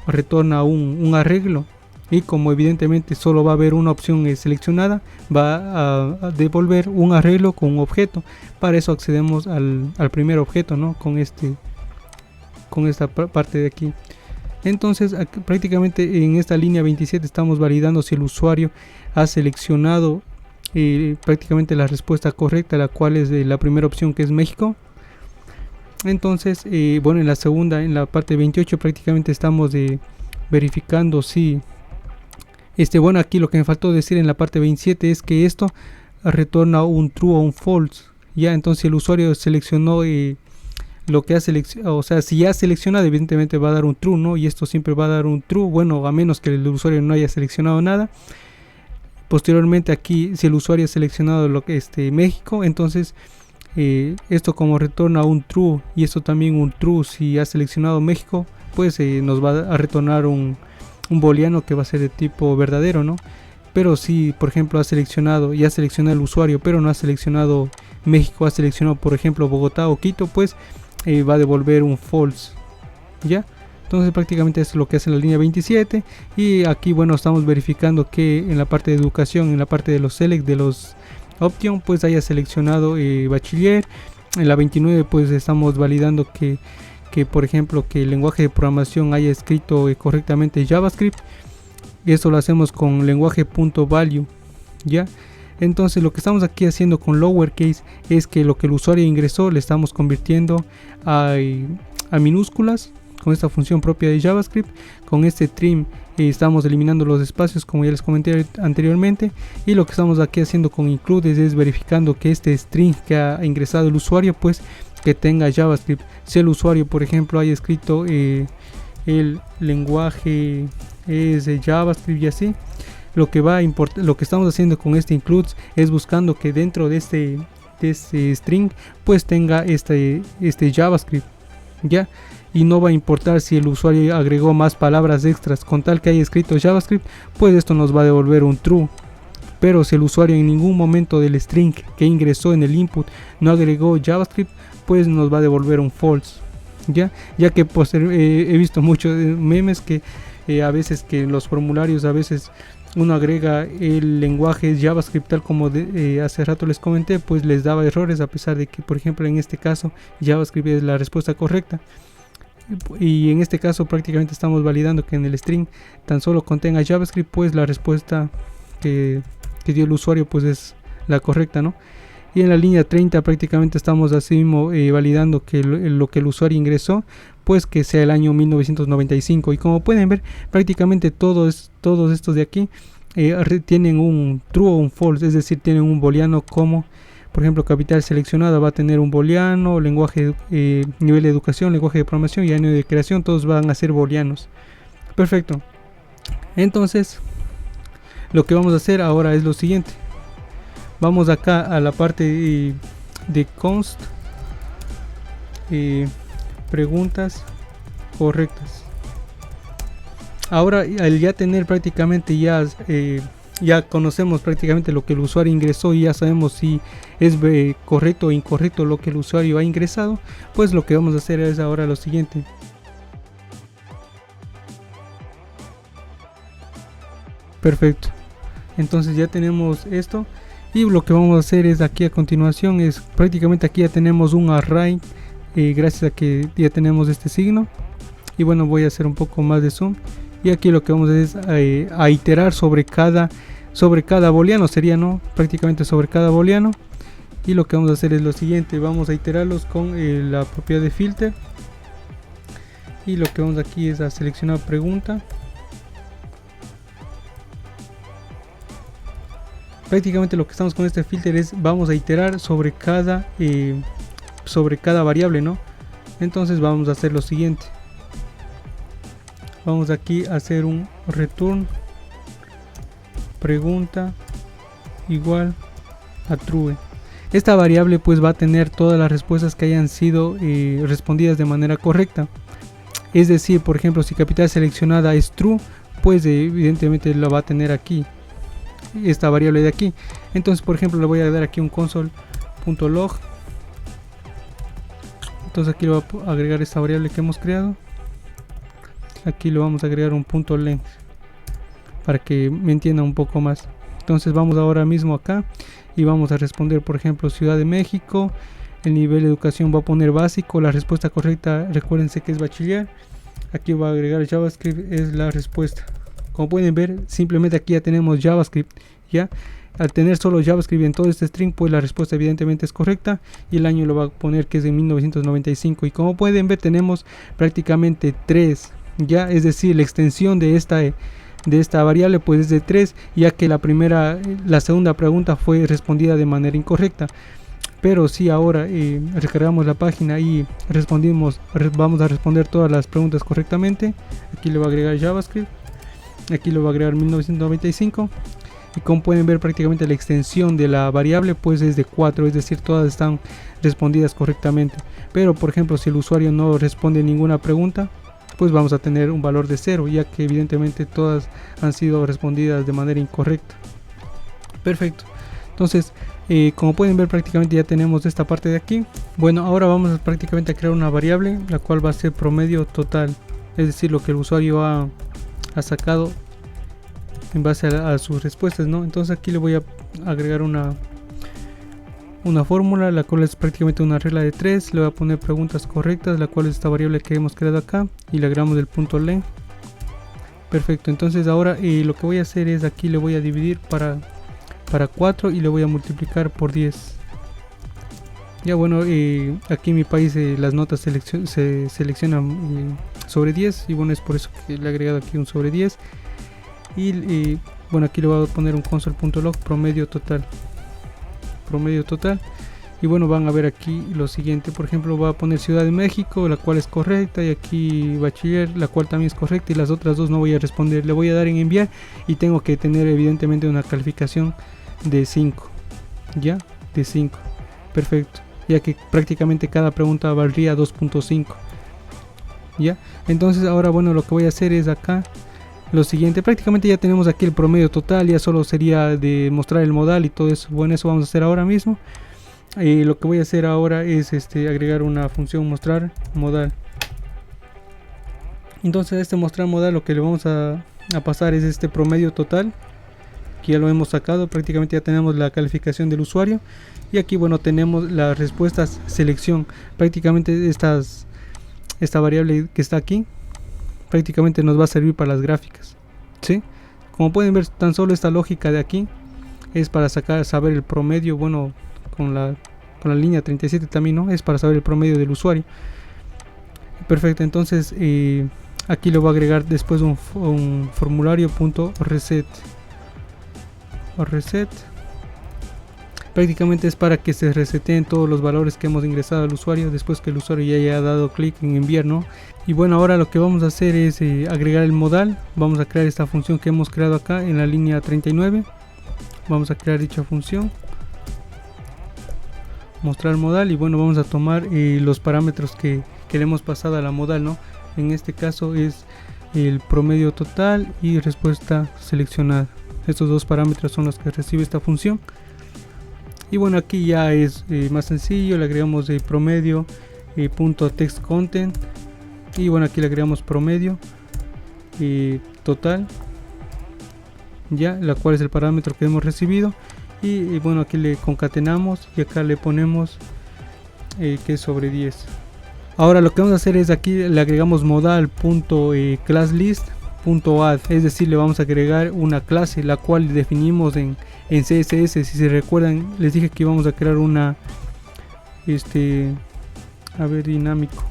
retorna un arreglo. Y como evidentemente solo va a haber una opción seleccionada, va a devolver un arreglo con un objeto. Para eso accedemos al primer objeto, ¿no? Con esta parte de aquí. Entonces aquí, prácticamente en esta línea 27 estamos validando si el usuario ha seleccionado prácticamente la respuesta correcta, la cual es la primera opción, que es México. Entonces bueno, en la segunda, en la parte 28 prácticamente estamos verificando si bueno, aquí lo que me faltó decir en la parte 27 es que esto retorna un true o un false. Ya, entonces el usuario seleccionó lo que ha seleccionado, o sea, si ya ha seleccionado, evidentemente va a dar un true, ¿no? Y esto siempre va a dar un true, bueno, a menos que el usuario no haya seleccionado nada. Posteriormente aquí, si el usuario ha seleccionado lo que México, entonces esto como retorna un true y esto también un true si ha seleccionado México, pues nos va a retornar un booleano que va a ser de tipo verdadero, ¿no? Pero si por ejemplo ha seleccionado el usuario pero no ha seleccionado México, ha seleccionado por ejemplo Bogotá o Quito, pues va a devolver un false. Ya, entonces prácticamente eso es lo que hace la línea 27. Y aquí bueno, estamos verificando que en la parte de educación, en la parte de los select, de los option, pues haya seleccionado bachiller. En la 29 pues estamos validando que por ejemplo que el lenguaje de programación haya escrito correctamente JavaScript, y eso lo hacemos con lenguaje.value. Ya, entonces lo que estamos aquí haciendo con lowercase es que lo que el usuario ingresó le estamos convirtiendo a minúsculas con esta función propia de JavaScript. Con este trim estamos eliminando los espacios, como ya les comenté anteriormente. Y lo que estamos aquí haciendo con includes es verificando que este string que ha ingresado el usuario pues que tenga JavaScript. Si el usuario por ejemplo haya escrito el lenguaje es JavaScript y así, lo que estamos haciendo con este includes es buscando que dentro de este string pues tenga este JavaScript. Ya, y no va a importar si el usuario agregó más palabras extras, con tal que haya escrito JavaScript, pues esto nos va a devolver un true. Pero si el usuario en ningún momento del string que ingresó en el input no agregó JavaScript, pues nos va a devolver un false. Ya que he visto muchos memes que a veces que en los formularios a veces uno agrega el lenguaje JavaScript tal como hace rato les comenté, pues les daba errores, a pesar de que por ejemplo en este caso JavaScript es la respuesta correcta. Y en este caso prácticamente estamos validando que en el string tan solo contenga JavaScript, pues la respuesta que dio el usuario pues es la correcta, ¿no? Y en la línea 30 prácticamente estamos así mismo validando que lo que el usuario ingresó pues que sea el año 1995. Y como pueden ver, prácticamente todos estos de aquí tienen un true o un false, es decir, tienen un booleano. Como por ejemplo capital seleccionada va a tener un booleano, lenguaje nivel de educación, lenguaje de programación y año de creación, todos van a ser booleanos. Perfecto. Entonces lo que vamos a hacer ahora es lo siguiente. Vamos acá a la parte de const preguntas correctas. Ahora al ya tener prácticamente ya conocemos prácticamente lo que el usuario ingresó y ya sabemos si es correcto o incorrecto lo que el usuario ha ingresado, pues lo que vamos a hacer es ahora lo siguiente. Perfecto, entonces ya tenemos esto. Y lo que vamos a hacer es aquí a continuación es prácticamente aquí ya tenemos un array gracias a que ya tenemos este signo. Y bueno, voy a hacer un poco más de zoom y aquí lo que vamos a hacer es a iterar sobre cada booleano, sería, ¿no? Prácticamente sobre cada booleano. Y lo que vamos a hacer es lo siguiente, vamos a iterarlos con la propiedad de filter, y lo que vamos aquí es a seleccionar pregunta. Prácticamente lo que estamos con este filter es vamos a iterar sobre cada variable, ¿no? Entonces vamos a hacer lo siguiente, vamos aquí a hacer un return pregunta igual a true. Esta variable pues va a tener todas las respuestas que hayan sido respondidas de manera correcta. Es decir, por ejemplo, si capital seleccionada es true, pues evidentemente la va a tener aquí, esta variable de aquí. Entonces, por ejemplo, le voy a dar aquí un console.log. Entonces aquí le voy a agregar esta variable que hemos creado. Aquí le vamos a agregar un punto length para que me entienda un poco más. Entonces vamos ahora mismo acá y vamos a responder, por ejemplo, Ciudad de México. El nivel de educación va a poner básico. La respuesta correcta, recuérdense que es bachiller. Aquí va a agregar JavaScript, es la respuesta. Como pueden ver, simplemente aquí ya tenemos JavaScript. Ya al tener solo JavaScript en todo este string, pues la respuesta evidentemente es correcta, y el año lo va a poner que es de 1995. Y como pueden ver, tenemos prácticamente 3, ya, es decir, la extensión de esta variable pues es de 3, ya que la segunda pregunta fue respondida de manera incorrecta. Pero si ahora recargamos la página y vamos a responder todas las preguntas correctamente, aquí le va a agregar JavaScript, aquí le va a agregar 1995, y como pueden ver, prácticamente la extensión de la variable pues es de 4, es decir, todas están respondidas correctamente. Pero por ejemplo, si el usuario no responde ninguna pregunta, pues vamos a tener un valor de 0, ya que evidentemente todas han sido respondidas de manera incorrecta. Perfecto. Entonces, como pueden ver, prácticamente ya tenemos esta parte de aquí. Bueno, ahora vamos prácticamente a crear una variable, la cual va a ser promedio total, es decir, lo que el usuario ha sacado en base a sus respuestas, ¿no? Entonces aquí le voy a agregar una fórmula, la cual es prácticamente una regla de 3. Le voy a poner preguntas correctas, la cual es esta variable que hemos creado acá, y le agregamos el punto length. Perfecto. Entonces ahora lo que voy a hacer es aquí le voy a dividir para 4 y le voy a multiplicar por 10. Ya, bueno, aquí en mi país las notas se seleccionan sobre 10, y bueno, es por eso que le he agregado aquí un sobre 10. Y bueno, aquí le voy a poner un console.log promedio total. Y bueno, van a ver aquí lo siguiente. Por ejemplo, voy a poner Ciudad de México, la cual es correcta, y aquí bachiller, la cual también es correcta, y las otras dos no voy a responder. Le voy a dar en enviar y tengo que tener evidentemente una calificación de 5. Ya, de 5. Perfecto, ya que prácticamente cada pregunta valdría 2.5. ya. Entonces ahora, bueno, lo que voy a hacer es acá lo siguiente. Prácticamente ya tenemos aquí el promedio total, ya solo sería de mostrar el modal y todo eso. Bueno, eso vamos a hacer ahora mismo. Lo que voy a hacer ahora es agregar una función mostrar modal. Entonces a este mostrar modal lo que le vamos a pasar es este promedio total, que ya lo hemos sacado. Prácticamente ya tenemos la calificación del usuario, y aquí, bueno, tenemos las respuestas selección. Prácticamente esta variable que está aquí prácticamente nos va a servir para las gráficas, ¿sí? Como pueden ver, tan solo esta lógica de aquí es para saber el promedio. Bueno, con la línea 37 también, ¿no? Es para saber el promedio del usuario. Perfecto. Entonces aquí le voy a agregar después un formulario.reset. Prácticamente es para que se reseten todos los valores que hemos ingresado al usuario después que el usuario ya haya dado clic en enviar, ¿no? Y bueno, ahora lo que vamos a hacer es agregar el modal. Vamos a crear esta función que hemos creado acá en la línea 39. Vamos a crear dicha función, mostrar modal, y bueno, vamos a tomar los parámetros que le hemos pasado a la modal, ¿no? En este caso es el promedio total y respuesta seleccionada. Estos dos parámetros son los que recibe esta función. Y bueno, aquí ya es más sencillo. Le agregamos el promedio punto text content, y bueno, aquí le agregamos promedio total, ya, la cual es el parámetro que hemos recibido. Y bueno, aquí le concatenamos y acá le ponemos que es sobre 10. Ahora lo que vamos a hacer es aquí le agregamos modal.classList, .add, es decir, le vamos a agregar una clase la cual definimos en CSS. Si se recuerdan, les dije que íbamos a crear una dinámico,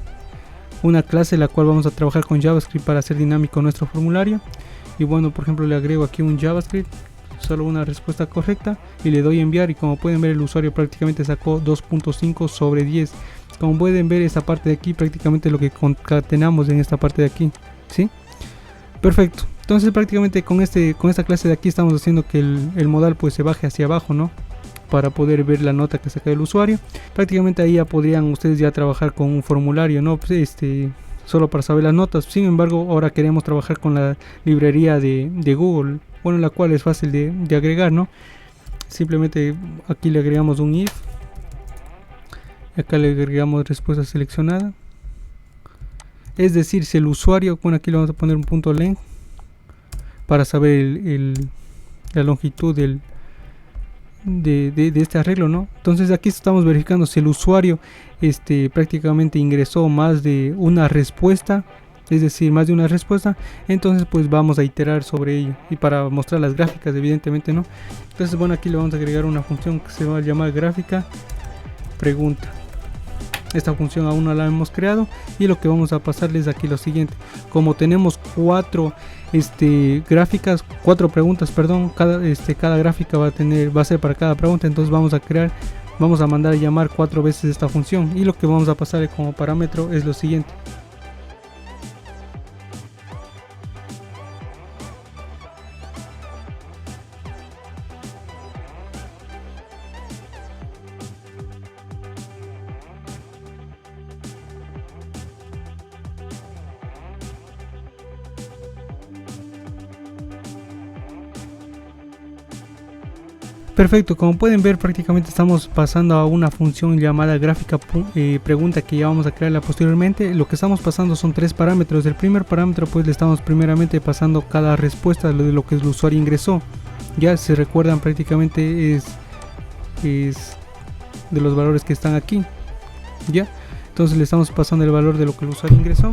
una clase la cual vamos a trabajar con JavaScript para hacer dinámico nuestro formulario. Y bueno, por ejemplo, le agrego aquí un JavaScript, solo una respuesta correcta, y le doy enviar, y como pueden ver el usuario prácticamente sacó 2.5 sobre 10. Como pueden ver, esta parte de aquí prácticamente lo que concatenamos en esta parte de aquí, ¿sí? Perfecto. Entonces prácticamente con esta clase de aquí estamos haciendo que el modal pues se baje hacia abajo, ¿no? Para poder ver la nota que saca el usuario. Prácticamente ahí ya podrían ustedes ya trabajar con un formulario, ¿no? Pues, solo para saber las notas. Sin embargo, ahora queremos trabajar con la librería de Google, bueno, la cual es fácil de agregar, ¿no? Simplemente aquí le agregamos un if, acá le agregamos respuesta seleccionada. Es decir, si el usuario, bueno, aquí le vamos a poner un punto length para saber la longitud de este arreglo, ¿no? Entonces aquí estamos verificando si el usuario prácticamente ingresó más de una respuesta, es decir, más de una respuesta. Entonces pues vamos a iterar sobre ello, y para mostrar las gráficas evidentemente, ¿no? Entonces bueno, aquí le vamos a agregar una función que se va a llamar gráfica pregunta. Esta función aún no la hemos creado, y lo que vamos a pasarles aquí lo siguiente: como tenemos cuatro preguntas, perdón, cada gráfica va a ser para cada pregunta. Entonces vamos a mandar a llamar 4 veces esta función, y lo que vamos a pasarle como parámetro es lo siguiente: perfecto. Como pueden ver, prácticamente estamos pasando a una función llamada gráfica pregunta, que ya vamos a crearla posteriormente. Lo que estamos pasando son 3 parámetros. El primer parámetro pues le estamos primeramente pasando cada respuesta de lo que el usuario ingresó. Ya se recuerdan, prácticamente es de los valores que están aquí, ya. Entonces le estamos pasando el valor de lo que el usuario ingresó,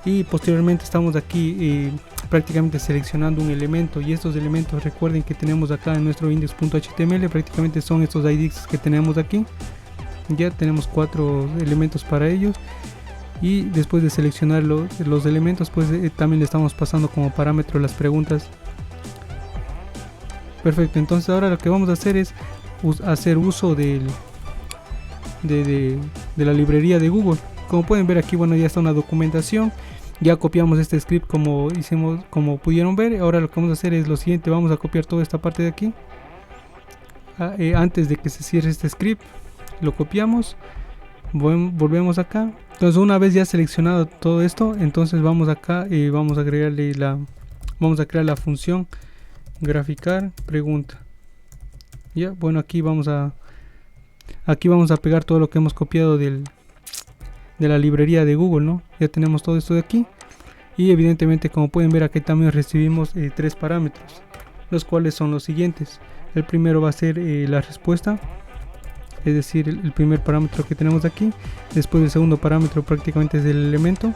y posteriormente estamos aquí prácticamente seleccionando un elemento, y estos elementos, recuerden que tenemos acá en nuestro index.html, prácticamente son estos IDs que tenemos aquí. Ya tenemos 4 elementos para ellos, y después de seleccionar los elementos pues también le estamos pasando como parámetro las preguntas. Perfecto. Entonces ahora lo que vamos a hacer es hacer uso de la librería de Google. Como pueden ver aquí, bueno, ya está una documentación. Ya copiamos este script como pudieron ver. Ahora lo que vamos a hacer es lo siguiente: vamos a copiar toda esta parte de aquí. Antes de que se cierre este script, lo copiamos, volvemos acá. Entonces una vez ya seleccionado todo esto, entonces vamos acá y vamos a agregarle vamos a crear la función graficar pregunta. Ya, bueno, aquí vamos a pegar todo lo que hemos copiado de la librería de Google, ¿no? Ya tenemos todo esto de aquí, y evidentemente, como pueden ver, aquí también recibimos 3 parámetros, los cuales son los siguientes. El primero va a ser la respuesta, es decir, el primer parámetro que tenemos aquí. Después el segundo parámetro prácticamente es el elemento.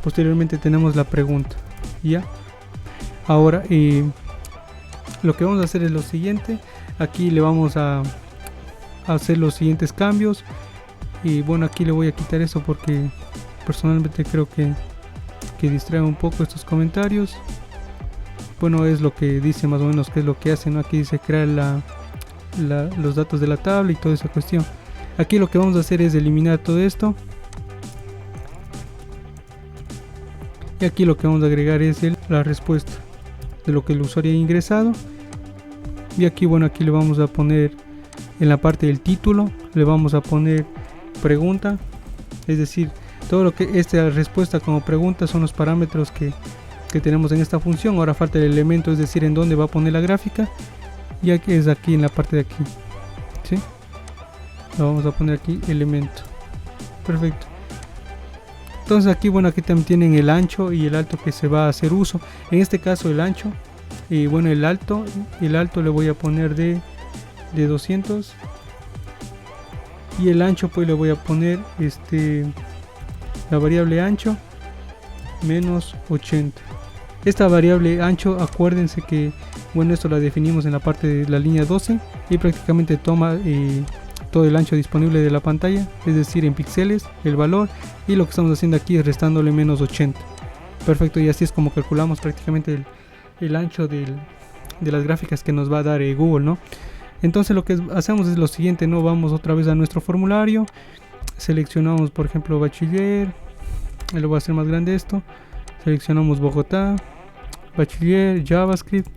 Posteriormente tenemos la pregunta. Ya, ahora lo que vamos a hacer es lo siguiente: aquí le vamos a hacer los siguientes cambios. Y bueno, aquí le voy a quitar eso porque personalmente creo que distrae un poco estos comentarios. Bueno, es lo que dice más o menos que es lo que hace, ¿no? Aquí dice crear los datos de la tabla y toda esa cuestión. Aquí lo que vamos a hacer es eliminar todo esto, y aquí lo que vamos a agregar es la respuesta de lo que el usuario ha ingresado. Y aquí, bueno, aquí le vamos a poner en la parte del título, le vamos a poner pregunta, es decir, todo lo que esta respuesta como pregunta son los parámetros que tenemos en esta función. Ahora falta el elemento, es decir, en dónde va a poner la gráfica, y aquí es aquí en la parte de aquí, ¿sí? Lo vamos a poner aquí elemento. Perfecto. Entonces aquí, bueno, aquí también tienen el ancho y el alto que se va a hacer uso. En este caso el ancho, y bueno, el alto le voy a poner de 200, y el ancho pues le voy a poner la variable ancho menos 80. Esta variable ancho, acuérdense que, bueno, esto la definimos en la parte de la línea 12 y prácticamente toma todo el ancho disponible de la pantalla, es decir, en píxeles, el valor, y lo que estamos haciendo aquí es restándole menos 80. Perfecto, y así es como calculamos prácticamente el ancho de las gráficas que nos va a dar Google, ¿no? Entonces lo que hacemos es lo siguiente, ¿no? Vamos otra vez a nuestro formulario, seleccionamos por ejemplo bachiller, lo voy a hacer más grande esto, seleccionamos Bogotá, bachiller, JavaScript,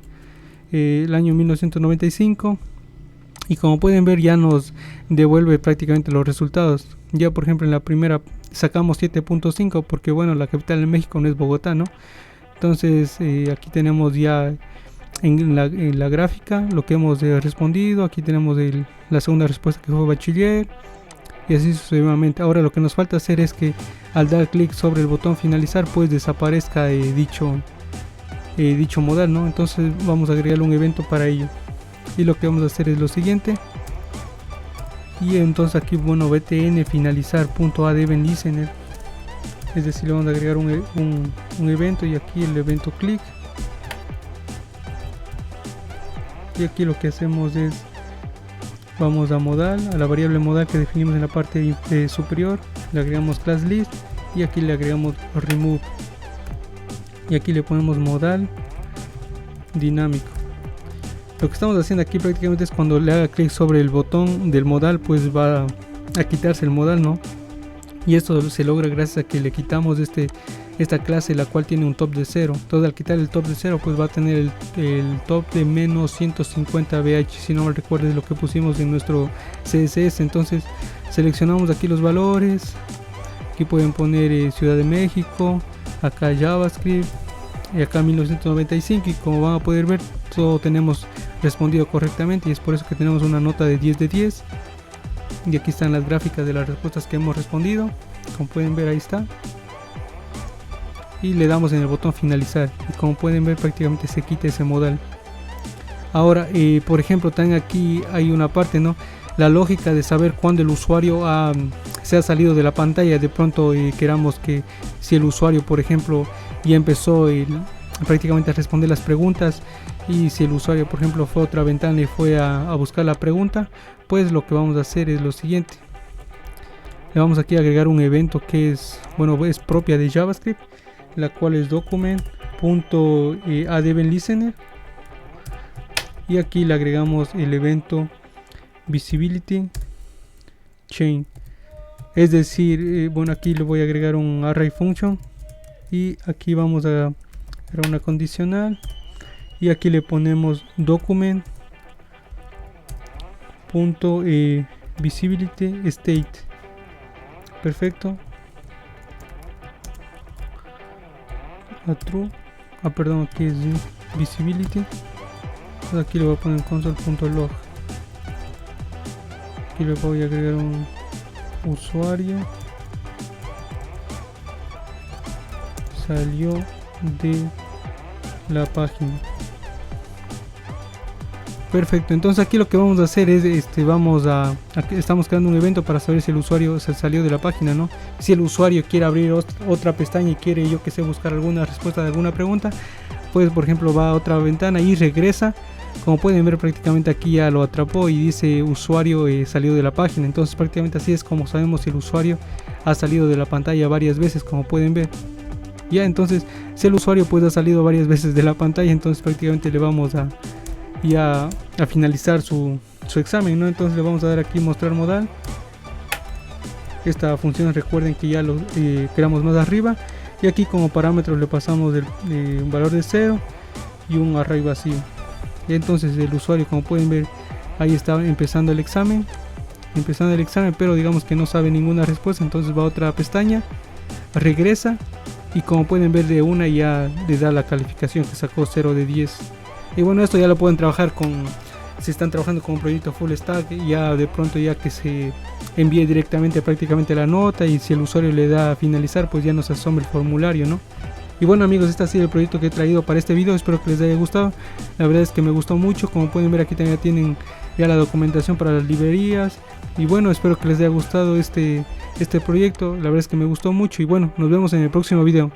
el año 1995, y como pueden ver ya nos devuelve prácticamente los resultados. Ya por ejemplo en la primera sacamos 7.5 porque bueno, la capital de México no es Bogotá, ¿no? Entonces aquí tenemos ya en la gráfica lo que hemos respondido. Aquí tenemos la segunda respuesta, que fue bachiller, y así sucesivamente. Ahora lo que nos falta hacer es que al dar clic sobre el botón finalizar pues desaparezca dicho modal, ¿no? Entonces vamos a agregar un evento para ello, y lo que vamos a hacer es lo siguiente. Y entonces aquí, bueno, btn finalizar punto add event listener, es decir, le vamos a agregar un evento, y aquí el evento click. Y aquí lo que hacemos es, vamos a modal, a la variable modal que definimos en la parte superior, le agregamos class list, y aquí le agregamos remove, y aquí le ponemos modal dinámico. Lo que estamos haciendo aquí prácticamente es cuando le haga clic sobre el botón del modal pues va a quitarse el modal, ¿no? Y esto se logra gracias a que le quitamos esta clase, la cual tiene un top de 0. Entonces al quitar el top de 0 pues va a tener el top de menos 150 BH, si no me recuerdo lo que pusimos en nuestro CSS. Entonces seleccionamos aquí los valores, aquí pueden poner Ciudad de México, acá JavaScript, y acá 1995, y como van a poder ver todo tenemos respondido correctamente, y es por eso que tenemos una nota de 10 de 10. Y aquí están las gráficas de las respuestas que hemos respondido, como pueden ver ahí está, y le damos en el botón finalizar, y como pueden ver prácticamente se quita ese modal. Ahora por ejemplo también aquí hay una parte, ¿no? La lógica de saber cuándo el usuario se ha salido de la pantalla. De pronto queramos que si el usuario por ejemplo ya empezó prácticamente a responder las preguntas, y si el usuario por ejemplo fue a otra ventana y fue a buscar la pregunta, pues lo que vamos a hacer es lo siguiente. Le vamos aquí a agregar un evento que es, bueno, es propia de JavaScript, la cual es document.addEventListener, y aquí le agregamos el evento visibility chain, es decir, bueno, aquí le voy a agregar un array function, y aquí vamos a crear una condicional, y aquí le ponemos document.visibility state. Perfecto, a true, perdón, aquí es visibility. Entonces aquí le voy a poner console.log, aquí le voy a agregar un usuario salió de la página. Perfecto, entonces aquí lo que vamos a hacer es estamos creando un evento para saber si el usuario se salió de la página, ¿no? Si el usuario quiere abrir otra pestaña y quiere, yo que sé, buscar alguna respuesta de alguna pregunta, pues por ejemplo va a otra ventana y regresa. Como pueden ver prácticamente aquí ya lo atrapó y dice usuario salió de la página. Entonces prácticamente así es como sabemos si el usuario ha salido de la pantalla varias veces, como pueden ver. Ya, entonces si el usuario pues ha salido varias veces de la pantalla, entonces prácticamente le vamos a finalizar su examen, ¿no? Entonces le vamos a dar aquí mostrar modal. Esta función recuerden que ya lo creamos más arriba, y aquí como parámetros le pasamos un valor de 0 y un array vacío. Y entonces el usuario, como pueden ver, ahí está empezando el examen, pero digamos que no sabe ninguna respuesta. Entonces va a otra pestaña, regresa, y como pueden ver de una ya le da la calificación que sacó 0 de 10. Y bueno, esto ya lo pueden trabajar si están trabajando con un proyecto full stack, ya de pronto ya que se envíe directamente prácticamente la nota, y si el usuario le da a finalizar pues ya nos asoma el formulario, ¿no? Y bueno amigos, este ha sido el proyecto que he traído para este video, espero que les haya gustado. La verdad es que me gustó mucho, como pueden ver aquí también tienen ya la documentación para las librerías, y bueno, espero que les haya gustado este proyecto. La verdad es que me gustó mucho, y bueno, nos vemos en el próximo video.